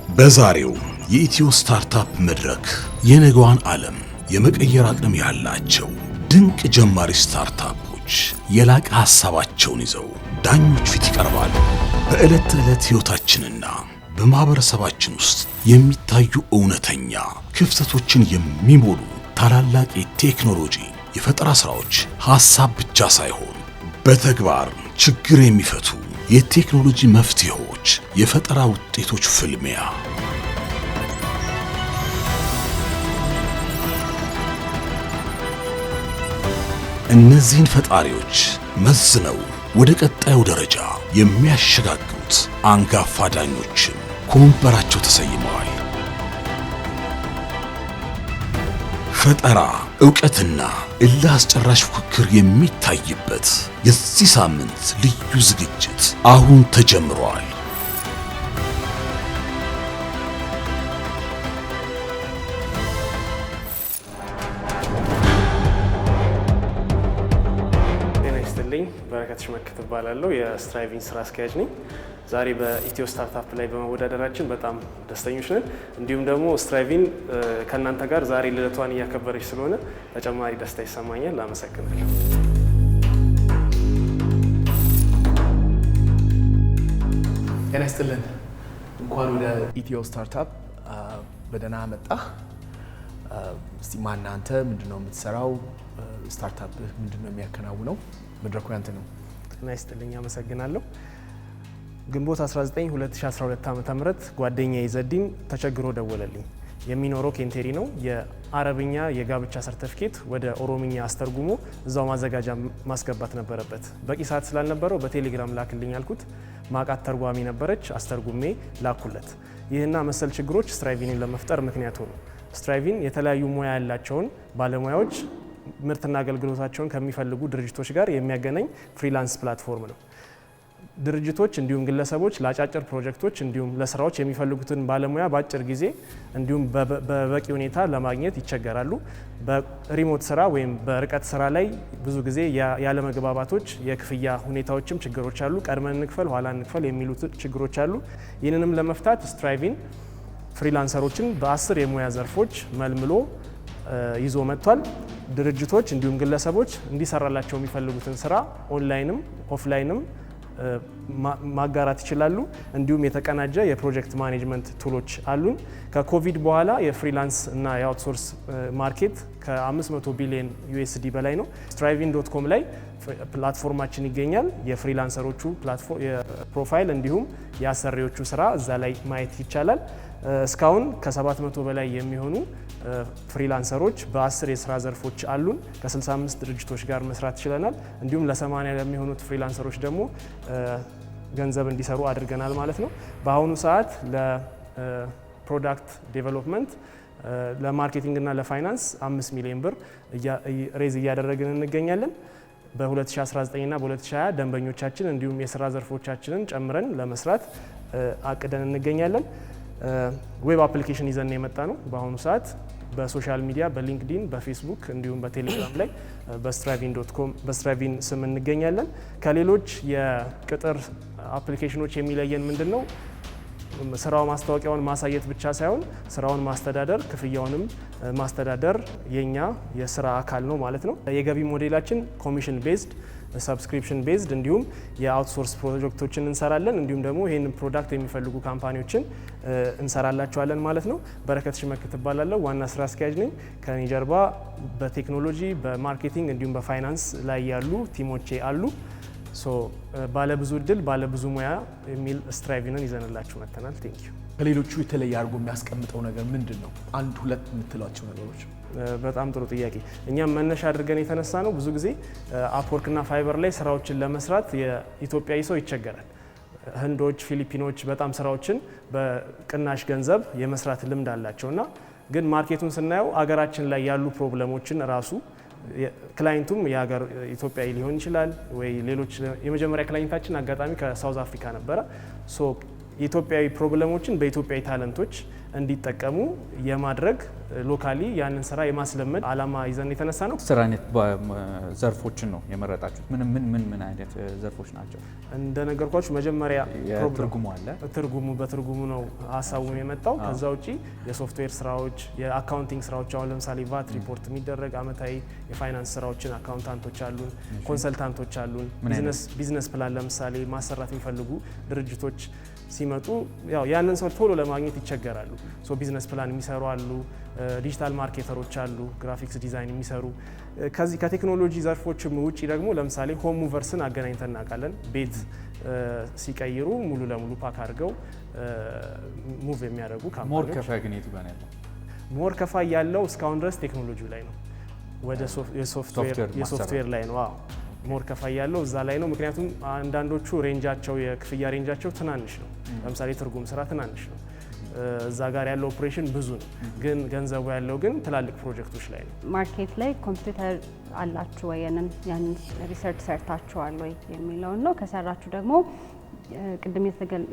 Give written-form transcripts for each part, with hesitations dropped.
በዛሬው የኢትዮ ስታርታፕ መድረክ የነገዋን ዓለም የመቀየር አቅም ያላቸው ድንቅ ጀማሪ ስታርታፖች የላቀ ሐሳባቸውን ይዘው ዳኞች ፊት ይቀርባሉ። በዕለት ተዕለት ሕይወታችንና በማህበረሰባችን ውስጥ የሚታዩ እውነተኛ ክፍተቶችን የሚሞሉ ታላላቅ የቴክኖሎጂ የፈጠራ ሥራዎች ሐሳብ ብቻ ሳይሆን በተግባር ችግር የሚፈቱ የቴክኖሎጂ መፍትሄዎች፣ የፈጠራ ውጤቶች ፍልሚያ። እነዚህን ፈጣሪዎች መዝነው ወደ ቀጣዩ ደረጃ የሚያሸጋግሩት አንጋፋ ዳኞችን ከወንበራቸው ተሰይመዋል። ፈጠራ፣ ዕውቀትና እልህ አስጨራሽ ፉክክር የሚታይበት የዚህ ሳምንት ልዩ ዝግጅት አሁን ተጀምሯል። ጤና ይስጥልኝ። በረከት ሽመክት እባላለሁ። የስትራይቪንግ ስራ አስኪያጅ ነኝ። ዛሬ በኢትዮ ስታርታፕ ላይ በመወዳደራችን በጣም ደስተኞች ነን። እንዲሁም ደግሞ ስትራይቪንግ ከእናንተ ጋር ዛሬ ልደቷን እያከበረች ስለሆነ ተጨማሪ ደስታ ይሰማኛል። አመሰግናለሁ። ጤና ይስጥልን። እንኳን ወደ ኢትዮ ስታርታፕ በደህና መጣህ። እስቲ ማን አንተ? ምንድነው የምትሰራው? ስታርታፕ ምንድነው የሚያከናውነው? መድረኩ ያንተ ነው። ጤና ይስጥልኝ። አመሰግናለሁ። ግንቦት 19 2012 ዓ.ም ጓደኛዬ ዘዲን ተቸግሮ ደወለልኝ። የሚኖረው ኬንቴሪ ነው። የአረብኛ የጋብቻ ሰርተፊኬት ወደ ኦሮምኛ አስተርጉሞ እዛው ማዘጋጃ ማስገባት ነበረበት። በቂ ሰዓት ስላልነበረው በቴሌግራም ላክልኝ አልኩት። ማቃት ተርጓሚ ነበረች፣ አስተርጉሜ ላኩለት። ይህና መሰል ችግሮች ስትራይቪንን ለመፍጠር ምክንያት ሆኑ። ስትራይቪን የተለያዩ ሙያ ያላቸውን ባለሙያዎች ምርትና አገልግሎታቸውን ከሚፈልጉ ድርጅቶች ጋር የሚያገናኝ ፍሪላንስ ፕላትፎርም ነው። ድርጅቶች እንዲሁም ግለሰቦች ለአጫጭር ፕሮጀክቶች እንዲሁም ለስራዎች የሚፈልጉትን ባለሙያ በአጭር ጊዜ እንዲሁም በበቂ ሁኔታ ለማግኘት ይቸገራሉ። በሪሞት ስራ ወይም በርቀት ስራ ላይ ብዙ ጊዜ ያለመግባባቶች፣ የክፍያ ሁኔታዎችም ችግሮች አሉ። ቀድመን እንክፈል ኋላ እንክፈል የሚሉት ችግሮች አሉ። ይህንንም ለመፍታት ስትራይቪን ፍሪላንሰሮችን በ10 የሙያ ዘርፎች መልምሎ ይዞ መጥቷል። ድርጅቶች እንዲሁም ግለሰቦች እንዲሰራላቸው የሚፈልጉትን ስራ ኦንላይንም ኦፍላይንም ማጋራት ይችላሉ። እንዲሁም የተቀናጀ የፕሮጀክት ማኔጅመንት ቱሎች አሉን። ከኮቪድ በኋላ የፍሪላንስ እና የአውትሶርስ ማርኬት ከ500 ቢሊዮን ዩኤስዲ በላይ ነው። ስትራይቪንግ.com ላይ ፕላትፎርማችን ይገኛል። የፍሪላንሰሮቹ ፕሮፋይል እንዲሁም የአሰሪዎቹ ስራ እዛ ላይ ማየት ይቻላል። እስካሁን ከ700 በላይ የሚሆኑ ፍሪላንሰሮች በ10 የስራ ዘርፎች አሉን። ከ65 ድርጅቶች ጋር መስራት ችለናል። እንዲሁም ለ80 ለሚሆኑት ፍሪላንሰሮች ደግሞ ገንዘብ እንዲሰሩ አድርገናል ማለት ነው። በአሁኑ ሰዓት ለፕሮዳክት ዴቨሎፕመንት፣ ለማርኬቲንግ እና ለፋይናንስ 5 ሚሊዮን ብር ሬዝ እያደረግን እንገኛለን። በ2019 እና በ2020 ደንበኞቻችን እንዲሁም የስራ ዘርፎቻችንን ጨምረን ለመስራት አቅደን እንገኛለን። ዌብ አፕሊኬሽን ይዘን የመጣ ነው። በአሁኑ ሰዓት በሶሻል ሚዲያ በሊንክዲን፣ በፌስቡክ እንዲሁም በቴሌግራም ላይ በስትራይቪን.com በስትራይቪን ስም እንገኛለን። ከሌሎች የቅጥር አፕሊኬሽኖች የሚለየን ምንድን ነው? ስራው ማስታወቂያውን ማሳየት ብቻ ሳይሆን ስራውን ማስተዳደር፣ ክፍያውንም ማስተዳደር የኛ የስራ አካል ነው ማለት ነው። የገቢ ሞዴላችን ኮሚሽን ቤዝድ፣ ሰብስክሪፕሽን ቤዝድ እንዲሁም የአውትሶርስ ፕሮጀክቶችን እንሰራለን። እንዲሁም ደግሞ ይህን ፕሮዳክት የሚፈልጉ ካምፓኒዎችን እንሰራላቸዋለን ማለት ነው። በረከት ሽመክት እባላለሁ። ዋና ስራ አስኪያጅ ነኝ። ከኔ ጀርባ በቴክኖሎጂ በማርኬቲንግ እንዲሁም በፋይናንስ ላይ ያሉ ቲሞቼ አሉ። ባለብዙ እድል ባለብዙ ሙያ የሚል ስትራይቪንን ይዘንላችሁ መጥተናል። ቴንኪዩ። ከሌሎቹ የተለየ አድርጎ የሚያስቀምጠው ነገር ምንድን ነው? አንድ ሁለት የምትሏቸው ነገሮች? በጣም ጥሩ ጥያቄ። እኛም መነሻ አድርገን የተነሳ ነው። ብዙ ጊዜ አፕወርክ እና ፋይበር ላይ ስራዎችን ለመስራት የኢትዮጵያዊ ሰው ይቸገራል። ህንዶች፣ ፊሊፒኖች በጣም ስራዎችን በቅናሽ ገንዘብ የመስራት ልምድ አላቸው እና ግን ማርኬቱን ስናየው አገራችን ላይ ያሉ ፕሮብለሞችን ራሱ ክላይንቱም የሀገር ኢትዮጵያዊ ሊሆን ይችላል ወይ ሌሎች። የመጀመሪያ ክላይንታችን አጋጣሚ ከሳውዝ አፍሪካ ነበረ። የኢትዮጵያዊ ፕሮብለሞችን በኢትዮጵያዊ ታለንቶች እንዲጠቀሙ የማድረግ ሎካሊ ያንን ስራ የማስለመድ አላማ ይዘን የተነሳ ነው። ስራ አይነት ዘርፎችን ነው የመረጣችሁት? ምን አይነት ዘርፎች ናቸው? እንደነገርኳችሁ መጀመሪያ ትርጉሙ አለ። በትርጉሙ ነው ሀሳቡ የመጣው። ከዛ ውጪ የሶፍትዌር ስራዎች፣ የአካውንቲንግ ስራዎች፣ አሁን ለምሳሌ ቫት ሪፖርት የሚደረግ አመታዊ የፋይናንስ ስራዎችን አካውንታንቶች አሉን፣ ኮንሰልታንቶች አሉን። ቢዝነስ ፕላን ለምሳሌ ማሰራት የሚፈልጉ ድርጅቶች ሲመጡ ያው ያንን ሰው ቶሎ ለማግኘት ይቸገራሉ። ሶ ቢዝነስ ፕላን የሚሰሩ አሉ፣ ዲጂታል ማርኬተሮች አሉ፣ ግራፊክስ ዲዛይን የሚሰሩ። ከዚህ ከቴክኖሎጂ ዘርፎችም ውጪ ደግሞ ለምሳሌ ሆም ሙቨርስን አገናኝተን እናውቃለን። ቤት ሲቀይሩ ሙሉ ለሙሉ ፓክ አድርገው ሙቭ የሚያደርጉ ካምፓኒዎች። ሞር ከፋይ ግን የቱ ጋር ያለው? ሞር ከፋይ ያለው እስካሁን ድረስ ቴክኖሎጂ ላይ ነው፣ ወደ የሶፍትዌር ላይ ነው። አዎ ሞር ከፋይ ያለው እዛ ላይ ነው። ምክንያቱም አንዳንዶቹ ሬንጃቸው የክፍያ ሬንጃቸው ትናንሽ ነው። ለምሳሌ ትርጉም ስራ ትናንሽ ነው፣ እዛ ጋር ያለው ኦፕሬሽን ብዙ ነው። ግን ገንዘቡ ያለው ግን ትላልቅ ፕሮጀክቶች ላይ ነው። ማርኬት ላይ ኮምፒውተር አላችሁ ወይ? ያንን ሪሰርች ሰርታችኋል ወይ የሚለውን ነው። ከሰራችሁ ደግሞ ቅድም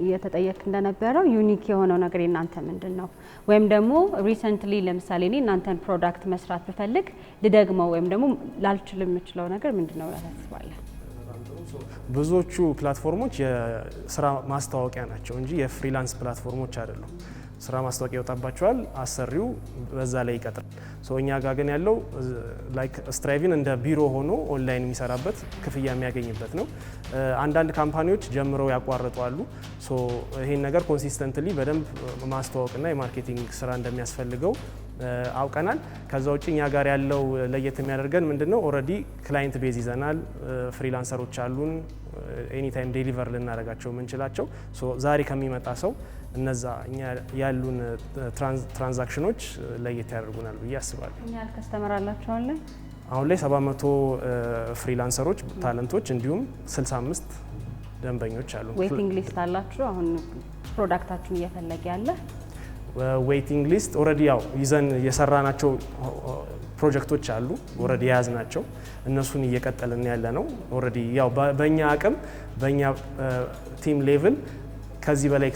እየተጠየቅ እንደነበረው ዩኒክ የሆነው ነገር የእናንተ ምንድን ነው? ወይም ደግሞ ሪሰንትሊ ለምሳሌ እኔ እናንተን ፕሮዳክት መስራት ብፈልግ ልደግመው ወይም ደግሞ ላልችል የምችለው ነገር ምንድን ነው ያሳስባለን? ብዙዎቹ ፕላትፎርሞች የስራ ማስታወቂያ ናቸው እንጂ የፍሪላንስ ፕላትፎርሞች አይደሉም። ስራ ማስታወቂያ ይወጣባቸዋል፣ አሰሪው በዛ ላይ ይቀጥራል። እኛ ጋር ግን ያለው ላይክ ስትራይቪን እንደ ቢሮ ሆኖ ኦንላይን የሚሰራበት ክፍያ የሚያገኝበት ነው። አንዳንድ ካምፓኒዎች ጀምረው ያቋርጡ አሉ። ይሄን ነገር ኮንሲስተንትሊ በደንብ ማስተዋወቅና የማርኬቲንግ ስራ እንደሚያስፈልገው አውቀናል። ከዛ ውጭ እኛ ጋር ያለው ለየት የሚያደርገን ምንድነው? ኦልሬዲ ክላይንት ቤዝ ይዘናል፣ ፍሪላንሰሮች አሉን፣ ኤኒታይም ዴሊቨር ልናደርጋቸው የምንችላቸው። ዛሬ ከሚመጣ ሰው እነዛ እኛ ያሉን ትራንዛክሽኖች ለየት ያደርጉናል ብዬ አስባለሁ። ምን ያህል ከስተመር አላችሁ አለ? አሁን ላይ 700 ፍሪላንሰሮች ታለንቶች፣ እንዲሁም 65 ደንበኞች አሉ። ዌይቲንግ ሊስት አላችሁ? አሁን ፕሮዳክታችሁን እየፈለገ ያለ ዌይቲንግ ሊስት ኦልሬዲ ያው ይዘን የሰራናቸው ፕሮጀክቶች አሉ፣ ኦልሬዲ የያዝናቸው እነሱን እየቀጠልን ያለ ነው። ኦልሬዲ ያው በእኛ አቅም በእኛ ቲም ሌቭል ከዚህ በላይ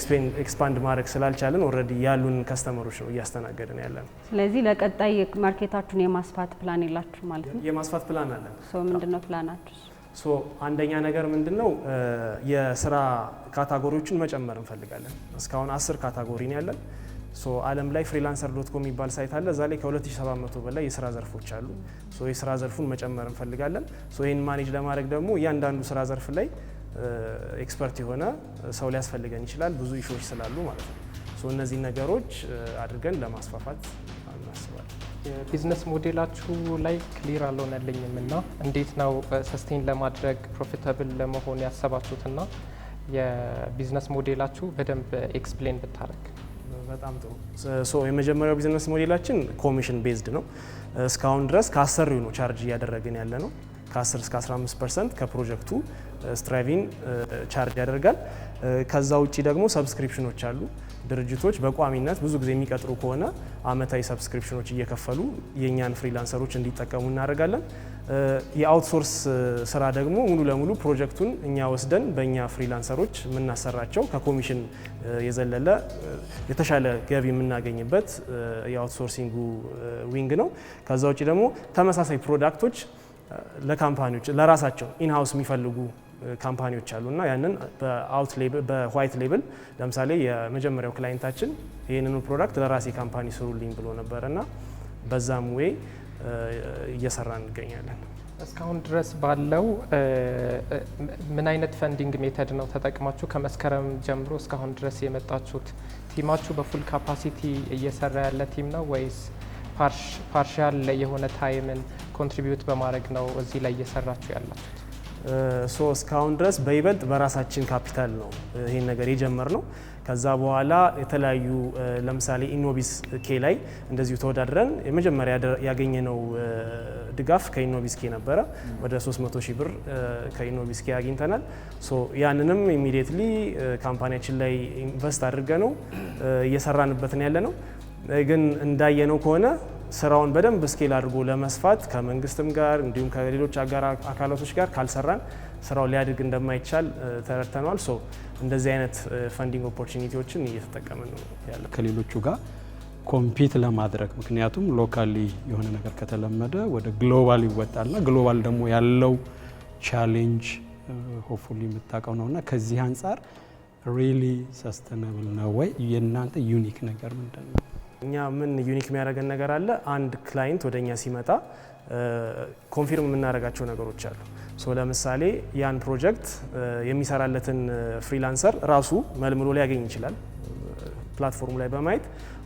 ኤክስፓንድ ማድረግ ስላልቻለን ኦልሬዲ ያሉን ከስተመሮች ነው እያስተናገድን ያለ ነው። ስለዚህ ለቀጣይ ማርኬታችሁን የማስፋት ፕላን የላችሁ ማለት ነው? የማስፋት ፕላን አለን። ምንድነው ፕላናችሁ? አንደኛ ነገር ምንድነው የስራ ካታጎሪዎችን መጨመር እንፈልጋለን። እስካሁን 10 ካታጎሪ ነው ያለን። ዓለም ላይ freelancer.com የሚባል ሳይት አለ። እዛ ላይ ከ2700 በላይ የስራ ዘርፎች አሉ። የስራ ዘርፉን መጨመር እንፈልጋለን። ይህን ማኔጅ ለማድረግ ደግሞ እያንዳንዱ ስራ ዘርፍ ላይ ኤክስፐርት የሆነ ሰው ሊያስፈልገን ይችላል፣ ብዙ ኢሹዎች ስላሉ ማለት ነው። እነዚህ ነገሮች አድርገን ለማስፋፋት እናስባለን። የቢዝነስ ሞዴላችሁ ላይ ክሊር አልሆነልኝም እና እንዴት ነው ሰስቴን ለማድረግ ፕሮፊታብል ለመሆን ያሰባችሁትና የቢዝነስ ሞዴላችሁ በደንብ ኤክስፕሌን ብታደርግ። በጣም ጥሩ። የመጀመሪያው ቢዝነስ ሞዴላችን ኮሚሽን ቤዝድ ነው። እስካሁን ድረስ ከአሰሪው ነው ቻርጅ እያደረግን ያለ ነው። ከ10 እስከ 15% ከፕሮጀክቱ ስትራይቪን ቻርጅ ያደርጋል። ከዛ ውጪ ደግሞ ሰብስክሪፕሽኖች አሉ። ድርጅቶች በቋሚነት ብዙ ጊዜ የሚቀጥሩ ከሆነ አመታዊ ሰብስክሪፕሽኖች እየከፈሉ የእኛን ፍሪላንሰሮች እንዲጠቀሙ እናደርጋለን። የአውትሶርስ ስራ ደግሞ ሙሉ ለሙሉ ፕሮጀክቱን እኛ ወስደን በእኛ ፍሪላንሰሮች የምናሰራቸው ከኮሚሽን የዘለለ የተሻለ ገቢ የምናገኝበት የአውትሶርሲንጉ ዊንግ ነው። ከዛ ውጪ ደግሞ ተመሳሳይ ፕሮዳክቶች ለካምፓኒዎች ለራሳቸው ኢንሃውስ የሚፈልጉ ካምፓኒዎች አሉና ያንን በዋይት ሌብል ለምሳሌ የመጀመሪያው ክላይንታችን ይህንኑ ፕሮዳክት ለራሴ ካምፓኒ ስሩልኝ ብሎ ነበርና በዛም ዌይ እየሰራ እንገኛለን። እስካሁን ድረስ ባለው ምን አይነት ፈንዲንግ ሜተድ ነው ተጠቅማችሁ ከመስከረም ጀምሮ እስካሁን ድረስ የመጣችሁት? ቲማችሁ በፉል ካፓሲቲ እየሰራ ያለ ቲም ነው ወይስ ፓርሻል የሆነ ታይምን ኮንትሪቢዩት በማድረግ ነው እዚህ ላይ እየሰራችሁ ያላችሁት? እስካሁን ድረስ በይበልጥ በራሳችን ካፒታል ነው ይሄን ነገር የጀመርነው። ከዛ በኋላ የተለያዩ ለምሳሌ ኢኖቢስ ኬ ላይ እንደዚሁ ተወዳድረን የመጀመሪያ ያገኘነው ድጋፍ ከኢኖቢስ ኬ ነበረ። ወደ 300 ሺህ ብር ከኢኖቢስ ኬ አግኝተናል። ያንንም ኢሚዲየትሊ ካምፓኒያችን ላይ ኢንቨስት አድርገ ነው እየሰራንበትን ያለ ነው። ግን እንዳየነው ከሆነ ስራውን በደንብ ስኬል አድርጎ ለመስፋት ከመንግስትም ጋር እንዲሁም ከሌሎች አጋር አካላቶች ጋር ካልሰራን ስራው ሊያድግ እንደማይቻል ተረድተናል። ሶ እንደዚህ አይነት ፈንዲንግ ኦፖርቹኒቲዎችን እየተጠቀምን ነው ያለው ከሌሎቹ ጋር ኮምፒት ለማድረግ። ምክንያቱም ሎካሊ የሆነ ነገር ከተለመደ ወደ ግሎባል ይወጣልና ግሎባል ደግሞ ያለው ቻሌንጅ ሆፕፉሊ የምታውቀው ነውና ከዚህ አንጻር ሪሊ ሰስተነብል ነው ወይ? የእናንተ ዩኒክ ነገር ምንድን ነው? እኛ ምን ዩኒክ የሚያደርገን ነገር አለ? አንድ ክላይንት ወደ እኛ ሲመጣ ኮንፊርም የምናደርጋቸው ነገሮች አሉ። ሶ ለምሳሌ ያን ፕሮጀክት የሚሰራለትን ፍሪላንሰር ራሱ መልምሎ ሊያገኝ ይችላል ፕላትፎርሙ ላይ በማየት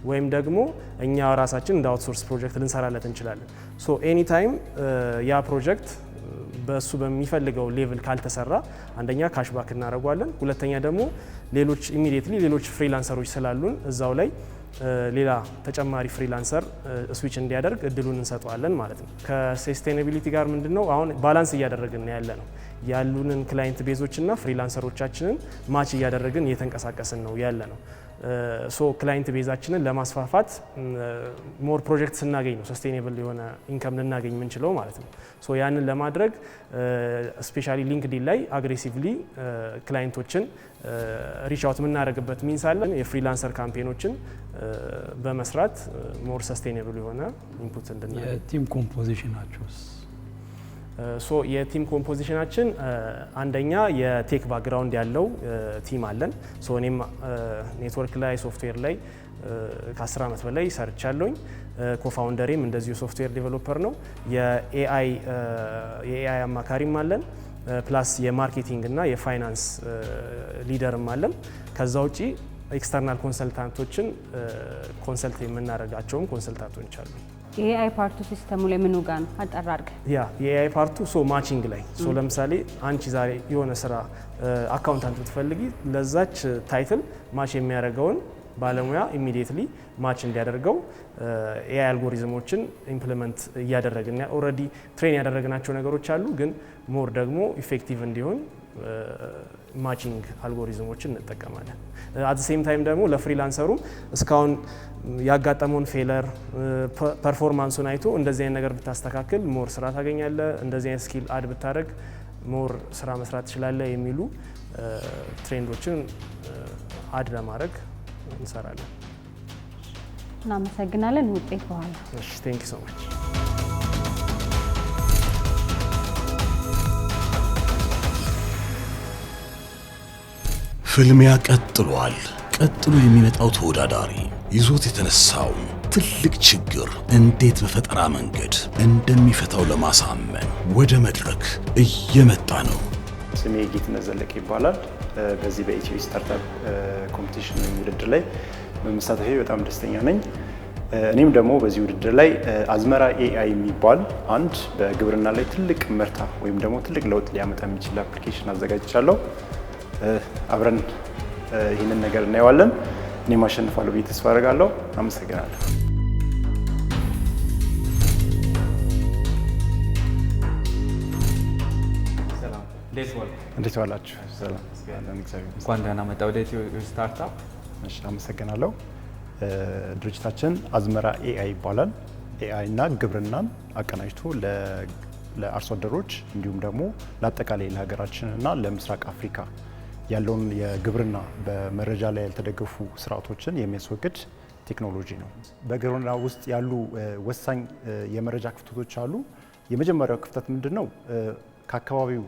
ወይም ደግሞ እኛ ራሳችን እንደ አውትሶርስ ፕሮጀክት ልንሰራለት እንችላለን። ሶ ኤኒ ታይም ያ ፕሮጀክት በሱ በሚፈልገው ሌቭል ካልተሰራ አንደኛ ካሽባክ እናደርጓለን፣ ሁለተኛ ደግሞ ሌሎች ኢሚዲየትሊ ሌሎች ፍሪላንሰሮች ስላሉን እዛው ላይ ሌላ ተጨማሪ ፍሪላንሰር ስዊች እንዲያደርግ እድሉን እንሰጠዋለን ማለት ነው። ከሰስቴናቢሊቲ ጋር ምንድነው አሁን ባላንስ እያደረግን ያለ ነው። ያሉንን ክላይንት ቤዞችና ፍሪላንሰሮቻችንን ማች እያደረግን እየተንቀሳቀስን ነው ያለ ነው። ሶ ክላይንት ቤዛችንን ለማስፋፋት ሞር ፕሮጀክት ስናገኝ ነው ሰስቴኔብል የሆነ ኢንከም ልናገኝ የምንችለው ማለት ነው። ሶ ያንን ለማድረግ ስፔሻሊ ሊንክዲን ላይ አግሬሲቭሊ ክላይንቶችን ሪች አውት የምናደርግበት ሚንስ አለን። የፍሪላንሰር ካምፔኖችን በመስራት ሞር ሰስቴኔብል የሆነ ኢንፑት እንድናገኝ። የቲም ኮምፖዚሽናችሁስ? ሶ የቲም ኮምፖዚሽናችን አንደኛ የቴክ ባክግራውንድ ያለው ቲም አለን። ሶ እኔም ኔትወርክ ላይ ሶፍትዌር ላይ ከ10 ዓመት በላይ ሰርቻለሁኝ። ኮፋውንደሬም እንደዚሁ ሶፍትዌር ዴቨሎፐር ነው። የኤአይ አማካሪም አለን። ፕላስ የማርኬቲንግ እና የፋይናንስ ሊደርም አለን። ከዛ ውጪ ኤክስተርናል ኮንሰልታንቶችን ኮንሰልት የምናደርጋቸውም ኮንሰልታንቶች አሉ። የኤአይ ፓርቱ ሲስተሙ ላይ ምኑ ጋር ነው አጠራርገ? ያ የኤአይ ፓርቱ ሶ ማቺንግ ላይ ሶ ለምሳሌ አንቺ ዛሬ የሆነ ስራ አካውንታንት ብትፈልጊ ለዛች ታይትል ማች የሚያደርገውን ባለሙያ ኢሚዲየትሊ ማች እንዲያደርገው ኤአይ አልጎሪዝሞችን ኢምፕሊመንት እያደረግን ኦልሬዲ ትሬን ያደረግናቸው ነገሮች አሉ፣ ግን ሞር ደግሞ ኢፌክቲቭ እንዲሆን ማቺንግ አልጎሪዝሞችን እንጠቀማለን። አት ሴም ታይም ደግሞ ለፍሪላንሰሩም እስካሁን ያጋጠመውን ፌለር ፐርፎርማንሱን አይቶ እንደዚህ አይነት ነገር ብታስተካክል ሞር ስራ ታገኛለህ፣ እንደዚህ አይነት ስኪል አድ ብታደርግ ሞር ስራ መስራት ትችላለህ የሚሉ ትሬንዶችን አድ ለማድረግ እንሰራለን። እናመሰግናለን። ውጤት በኋላ። እሺ ቴንክ ዩ ሶ ማች። ፍልሚያ ቀጥሏል። ቀጥሎ የሚመጣው ተወዳዳሪ ይዞት የተነሳውን ትልቅ ችግር እንዴት በፈጠራ መንገድ እንደሚፈታው ለማሳመን ወደ መድረክ እየመጣ ነው። ስሜ ጌትነት ዘለቀ ይባላል። በዚህ በኢትዮ ስታርታፕ ኮምፒቲሽን ውድድር ላይ በመሳተፌ በጣም ደስተኛ ነኝ። እኔም ደግሞ በዚህ ውድድር ላይ አዝመራ ኤአይ የሚባል አንድ በግብርና ላይ ትልቅ ምርታ ወይም ደግሞ ትልቅ ለውጥ ሊያመጣ የሚችል አፕሊኬሽን አዘጋጅቻለሁ። አብረን ይህንን ነገር እናየዋለን። እኔም አሸንፋለሁ ብዬ ተስፋ አደርጋለሁ። አመሰግናለሁ። እንዴት ዋላችሁ? ሰላም። እንኳን ደህና መጣ ወደ ኢትዮ ስታርታፕ። እሺ፣ አመሰግናለሁ። ድርጅታችን አዝመራ ኤአይ ይባላል። ኤአይ እና ግብርናን አቀናጅቶ ለአርሶ አደሮች እንዲሁም ደግሞ ለአጠቃላይ ለሀገራችን እና ለምስራቅ አፍሪካ ያለውን የግብርና በመረጃ ላይ ያልተደገፉ ስርዓቶችን የሚያስወግድ ቴክኖሎጂ ነው። በግብርና ውስጥ ያሉ ወሳኝ የመረጃ ክፍተቶች አሉ። የመጀመሪያው ክፍተት ምንድን ነው? ከአካባቢው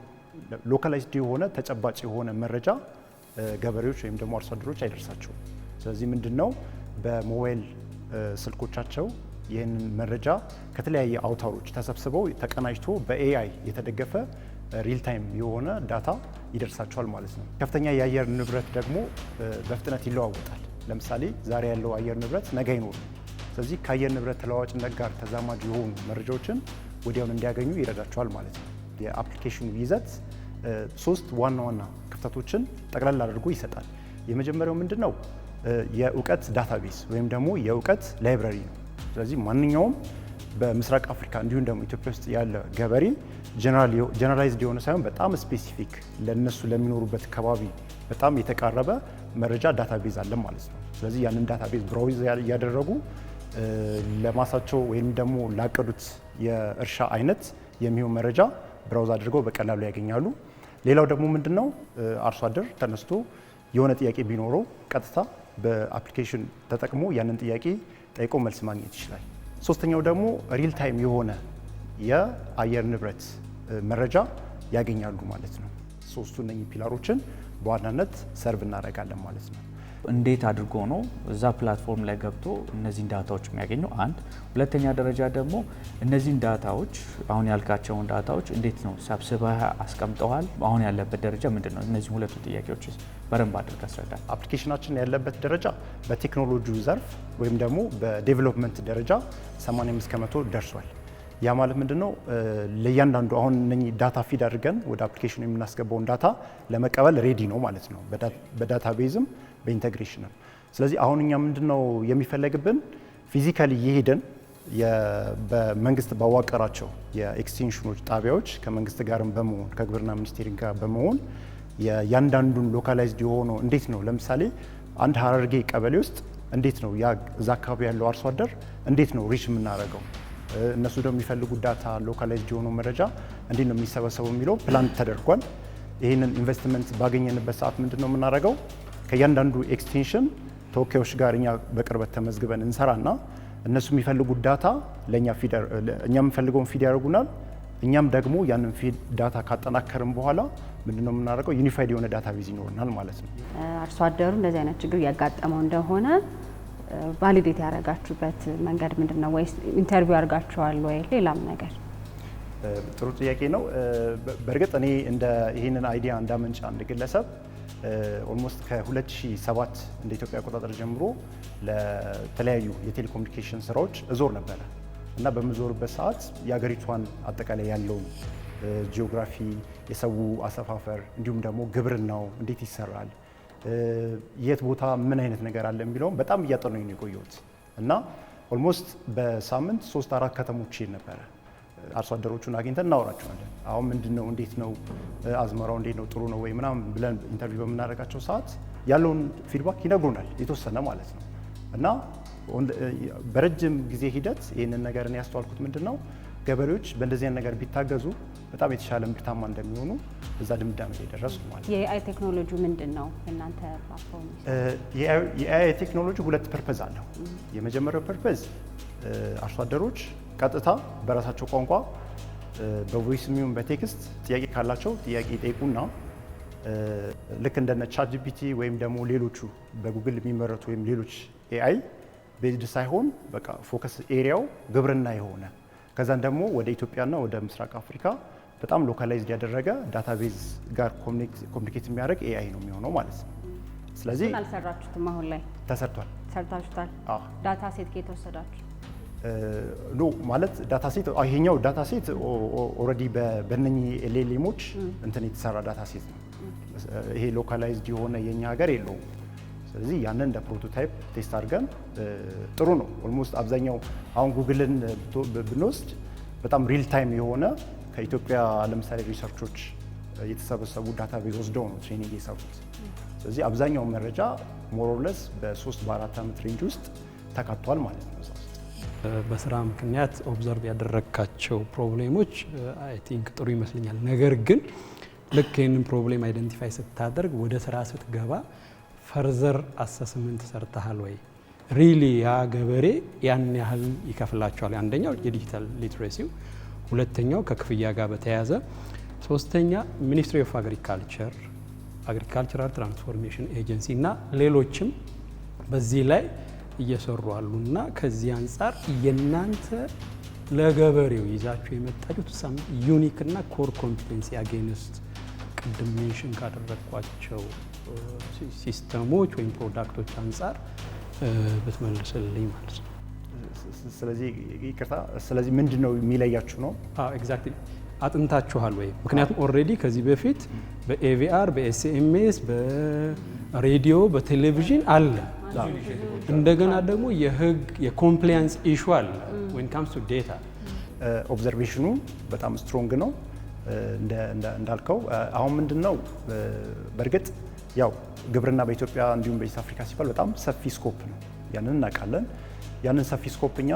ሎካላይዝድ የሆነ ተጨባጭ የሆነ መረጃ ገበሬዎች ወይም ደግሞ አርሶ አደሮች አይደርሳቸውም። ስለዚህ ምንድን ነው በሞባይል ስልኮቻቸው ይህንን መረጃ ከተለያየ አውታሮች ተሰብስበው ተቀናጅቶ በኤአይ የተደገፈ ሪል ታይም የሆነ ዳታ ይደርሳቸዋል ማለት ነው። ከፍተኛ የአየር ንብረት ደግሞ በፍጥነት ይለዋወጣል። ለምሳሌ ዛሬ ያለው አየር ንብረት ነገ አይኖርም። ስለዚህ ከአየር ንብረት ተለዋዋጭነት ጋር ተዛማጅ የሆኑ መረጃዎችን ወዲያውን እንዲያገኙ ይረዳቸዋል ማለት ነው። የአፕሊኬሽኑ ይዘት ሶስት ዋና ዋና ክፍተቶችን ጠቅላላ አድርጎ ይሰጣል። የመጀመሪያው ምንድነው? የእውቀት ዳታቤዝ ወይም ደግሞ የእውቀት ላይብረሪ ነው። ስለዚህ ማንኛውም በምስራቅ አፍሪካ እንዲሁም ደግሞ ኢትዮጵያ ውስጥ ያለ ገበሬ ጀነራላይዝድ የሆነ ሳይሆን በጣም ስፔሲፊክ ለነሱ ለሚኖሩበት ከባቢ በጣም የተቃረበ መረጃ ዳታቤዝ አለ ማለት ነው። ስለዚህ ያንን ዳታቤዝ ብራውዝ እያደረጉ ለማሳቸው ወይም ደግሞ ላቀዱት የእርሻ አይነት የሚሆን መረጃ ብራውዝ አድርገው በቀላሉ ያገኛሉ። ሌላው ደግሞ ምንድነው አርሶ አደር ተነስቶ የሆነ ጥያቄ ቢኖረው ቀጥታ በአፕሊኬሽን ተጠቅሞ ያንን ጥያቄ ጠይቆ መልስ ማግኘት ይችላል። ሶስተኛው ደግሞ ሪል ታይም የሆነ የአየር ንብረት መረጃ ያገኛሉ ማለት ነው። ሶስቱ እነኚህ ፒላሮችን በዋናነት ሰርቭ እናደርጋለን ማለት ነው። እንዴት አድርጎ ነው እዛ ፕላትፎርም ላይ ገብቶ እነዚህን ዳታዎች የሚያገኘው? አንድ ሁለተኛ ደረጃ ደግሞ እነዚህን ዳታዎች አሁን ያልካቸውን ዳታዎች እንዴት ነው ሰብስበህ አስቀምጠዋል? አሁን ያለበት ደረጃ ምንድን ነው? እነዚህ ሁለቱ ጥያቄዎች በደንብ አድርገህ አስረዳል። አፕሊኬሽናችን ያለበት ደረጃ በቴክኖሎጂው ዘርፍ ወይም ደግሞ በዴቨሎፕመንት ደረጃ 85 ከመቶ ደርሷል። ያ ማለት ምንድነው? ለእያንዳንዱ አሁን እነኚህ ዳታ ፊድ አድርገን ወደ አፕሊኬሽኑ የምናስገባውን ዳታ ለመቀበል ሬዲ ነው ማለት ነው፣ በዳታ ቤዝም በኢንቴግሬሽንም። ስለዚህ አሁን እኛ ምንድነው የሚፈለግብን ፊዚካሊ እየሄደን በመንግስት ባዋቀራቸው የኤክስቴንሽኖች ጣቢያዎች ከመንግስት ጋርም በመሆን ከግብርና ሚኒስቴር ጋር በመሆን ያንዳንዱን ሎካላይዝድ የሆነው እንዴት ነው ለምሳሌ አንድ ሀረርጌ ቀበሌ ውስጥ እንዴት ነው እዛ አካባቢ ያለው አርሶ አደር እንዴት ነው ሪች የምናደርገው፣ እነሱ ደግሞ የሚፈልጉት ዳታ ሎካላይዝድ የሆነው መረጃ እንዴት ነው የሚሰበሰበው የሚለው ፕላን ተደርጓል። ይህንን ኢንቨስትመንት ባገኘንበት ሰዓት ምንድን ነው የምናደርገው? ከእያንዳንዱ ኤክስቴንሽን ተወካዮች ጋር እኛ በቅርበት ተመዝግበን እንሰራና እነሱ የሚፈልጉት ዳታ እኛ የምንፈልገውን ፊድ ያደርጉናል። እኛም ደግሞ ያንን ፊድ ዳታ ካጠናከርን በኋላ ምንድነው የምናደርገው? ዩኒፋይድ የሆነ ዳታ ቤዝ ይኖረናል ማለት ነው። አርሶ አደሩ እንደዚህ አይነት ችግር እያጋጠመው እንደሆነ ቫሊዴት ያደረጋችሁበት መንገድ ምንድን ነው? ወይስ ኢንተርቪው አድርጋችኋል ወይ ሌላም ነገር? ጥሩ ጥያቄ ነው። በእርግጥ እኔ ይህንን አይዲያ እንዳመንጫ አንድ ግለሰብ ኦልሞስት ከ2007 እንደ ኢትዮጵያ አቆጣጠር ጀምሮ ለተለያዩ የቴሌኮሙኒኬሽን ስራዎች እዞር ነበረ እና በምዞርበት ሰዓት የሀገሪቷን አጠቃላይ ያለውን ጂኦግራፊ፣ የሰው አሰፋፈር እንዲሁም ደግሞ ግብርናው እንዴት ይሰራል፣ የት ቦታ ምን አይነት ነገር አለ የሚለውን በጣም እያጠናኝ ነው የቆየሁት እና ኦልሞስት በሳምንት 3-4 ከተሞች ይሄድ ነበረ። አርሶ አደሮቹን አግኝተን እናወራቸዋለን። አሁን ምንድነው እንዴት ነው አዝመራው እንዴት ነው ጥሩ ነው ወይ ምናምን ብለን ኢንተርቪው በምናደርጋቸው ሰዓት ያለውን ፊድባክ ይነግሩናል የተወሰነ ማለት ነው እና በረጅም ጊዜ ሂደት ይህንን ነገር እኔ ያስተዋልኩት ምንድነው ገበሬዎች በእንደዚህ አይነት ነገር ቢታገዙ በጣም የተሻለ ምርታማ እንደሚሆኑ እዛ ድምዳሜ ላይ ደረሱ ማለት ነው። የኤአይ ቴክኖሎጂ ምንድን ነው እናንተ ፕላትፎርም? የኤአይ ቴክኖሎጂ ሁለት ፐርፐዝ አለው። የመጀመሪያው ፐርፐዝ አርሶ አደሮች ቀጥታ በራሳቸው ቋንቋ በቮይስ ሚሆን በቴክስት ጥያቄ ካላቸው ጥያቄ ይጠይቁና ልክ እንደነ ቻት ጂፒቲ ወይም ደግሞ ሌሎቹ በጉግል የሚመረቱ ወይም ሌሎች ኤአይ ቤዝድ ሳይሆን በቃ ፎከስ ኤሪያው ግብርና የሆነ ከዛን ደግሞ ወደ ኢትዮጵያና ወደ ምስራቅ አፍሪካ በጣም ሎካላይዝድ ያደረገ ዳታቤዝ ጋር ኮሚኒኬት የሚያደርግ ኤአይ ነው የሚሆነው ማለት ነው። ስለዚህ አልሰራችሁትም? አሁን ላይ ተሰርቷል። ሰርታችሁታል? ዳታ ሴት ከየት ወሰዳችሁ? ኖ ማለት ዳታ ሴት ይሄኛው ዳታ ሴት ኦልሬዲ በእነኚህ ኤልኤልኤሞች እንትን የተሰራ ዳታ ሴት ነው። ይሄ ሎካላይዝድ የሆነ የኛ ሀገር የለውም። ስለዚህ ያንን እንደ ፕሮቶታይፕ ቴስት አድርገን ጥሩ ነው። ኦልሞስት አብዛኛው አሁን ጉግልን ብንወስድ በጣም ሪል ታይም የሆነ ከኢትዮጵያ ለምሳሌ ሪሰርቾች የተሰበሰቡ ዳታ ቤዝ ወስደው ነው ትሬኒንግ የሰሩት። ስለዚህ አብዛኛው መረጃ ሞሮለስ በ3-4 ዓመት ሬንጅ ውስጥ ተካቷል ማለት ነው። በስራ ምክንያት ኦብዘርቭ ያደረግካቸው ፕሮብሌሞች አይ ቲንክ ጥሩ ይመስለኛል። ነገር ግን ልክ ይህንን ፕሮብሌም አይደንቲፋይ ስታደርግ ወደ ስራ ስትገባ ፈርዘር አሰስመንት ሰርተሃል ወይ? ሪሊ ያ ገበሬ ያን ያህል ይከፍላቸዋል? አንደኛው የዲጂታል ሊትሬሲው፣ ሁለተኛው ከክፍያ ጋር በተያያዘ፣ ሶስተኛ ሚኒስትሪ ኦፍ አግሪካልቸር፣ አግሪካልቸራል ትራንስፎርሜሽን ኤጀንሲ እና ሌሎችም በዚህ ላይ እየሰሩ አሉ እና ከዚህ አንጻር የእናንተ ለገበሬው ይዛችሁ የመጣችሁት ሳም ዩኒክ እና ኮር ኮምፒቴንሲ አጌንስት ቅድም ሜንሽን ካደረግኳቸው ሲስተሞች ወይም ፕሮዳክቶች አንጻር ብትመልስልኝ ማለት ነው። ስለዚህ ይቅርታ፣ ስለዚህ ምንድን ነው የሚለያችሁ ነው? ኤግዛክትሊ አጥንታችኋል ወይ? ምክንያቱም ኦልሬዲ ከዚህ በፊት በኤቪአር በኤስኤምኤስ በሬዲዮ በቴሌቪዥን አለ። እንደገና ደግሞ የህግ የኮምፕላያንስ ኢሹ አለ when comes to data። ኦብዘርቬሽኑ በጣም ስትሮንግ ነው እንዳልከው። አሁን ምንድነው በእርግጥ ያው ግብርና በኢትዮጵያ እንዲሁም በኢስት አፍሪካ ሲባል በጣም ሰፊ ስኮፕ ነው። ያንን እናውቃለን። ያንን ሰፊ ስኮፕ እኛ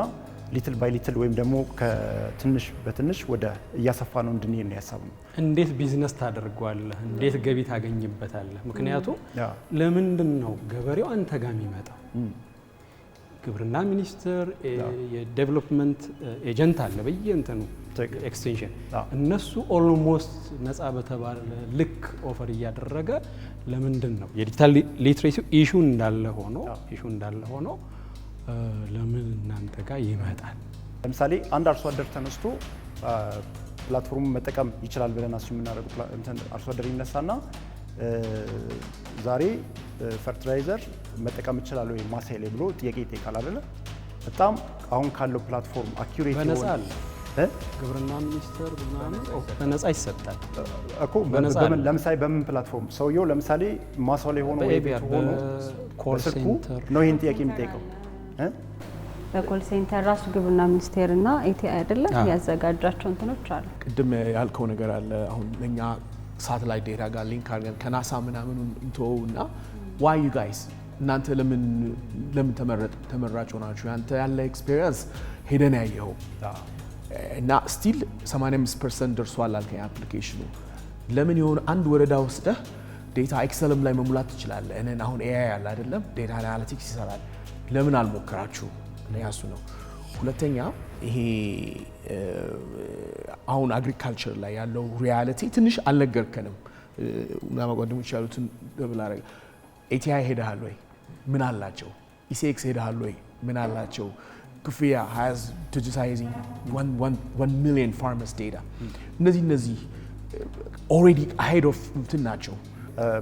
ሊትል ባይ ሊትል ወይም ደግሞ ከትንሽ በትንሽ ወደ እያሰፋ ነው እንድንሄድ ነው ያሰብነው። እንዴት ቢዝነስ ታደርገዋለህ? እንዴት ገቢ ታገኝበታለህ? ምክንያቱም ለምንድን ነው ገበሬው አንተ ጋር የሚመጣው? ግብርና ሚኒስቴር የዴቨሎፕመንት ኤጀንት አለ በየእንትኑ ኤክስቴንሽን፣ እነሱ ኦልሞስት ነፃ በተባለ ልክ ኦፈር እያደረገ ለምንድን ነው የዲጂታል ሊትሬሲ ኢሹ እንዳለ ሆኖ ለምን እናንተ ጋር ይመጣል? ለምሳሌ አንድ አርሶ አደር ተነስቶ ፕላትፎርሙን መጠቀም ይችላል ብለን አስ የምናደርገው አርሶ አደር ይነሳና ዛሬ ፈርቲላይዘር መጠቀም ይችላል ወይ ማሳይ ላይ ብሎ ጥያቄ ይጠይቃል አይደለ? በጣም አሁን ካለው ፕላትፎርም አኪዩሬት በነፃ አለ ግብርና ሚኒስቴር በነፃ ይሰጣል እኮ። ለምሳሌ በምን ፕላትፎርም ሰውየው ለምሳሌ ማሳው ላይ ሆኖ ኮል ሴንተር ነው ይሄን ጥያቄ የሚጠይቀው? በኮል ሴንተር ራሱ ግብርና ሚኒስቴርና ኤቲአይ አይደለም ያዘጋጃቸው እንትኖች አሉ። ቅድም ያልከው ነገር አለ። አሁን ለኛ ሳተላይት ዴታ ጋር ሊንክ አድርገን ከናሳ ምናምን እንተውና ዋይ ዩ ጋይስ እናንተ ለምን ተመራጭ ሆናችሁ? ያንተ ያለ ኤክስፔሪየንስ ሄደን ያየኸው እና ስቲል 85% ደርሷል አልከኝ አፕሊኬሽኑ። ለምን የሆነ አንድ ወረዳ ወስደህ ዴታ ኤክሰልም ላይ መሙላት ትችላለህ። እኔን አሁን ኤአይ ያለ አይደለም ዴታ አናሊቲክስ ይሰራል። ለምን አልሞከራችሁ? ያሱ ነው። ሁለተኛ ይሄ አሁን አግሪካልቸር ላይ ያለው ሪያሊቲ ትንሽ አልነገርከንም። ጓደኞች ያሉትን ደብል አረግ ኤቲአይ ሄደሃል ወይ? ምን አላቸው? ኢሲኤክስ ሄደሃል ወይ? ምን አላቸው? ክፍያ has digitizing 1 million farmers data እነዚህ ኦልሬዲ ahead of እንትን ናቸው።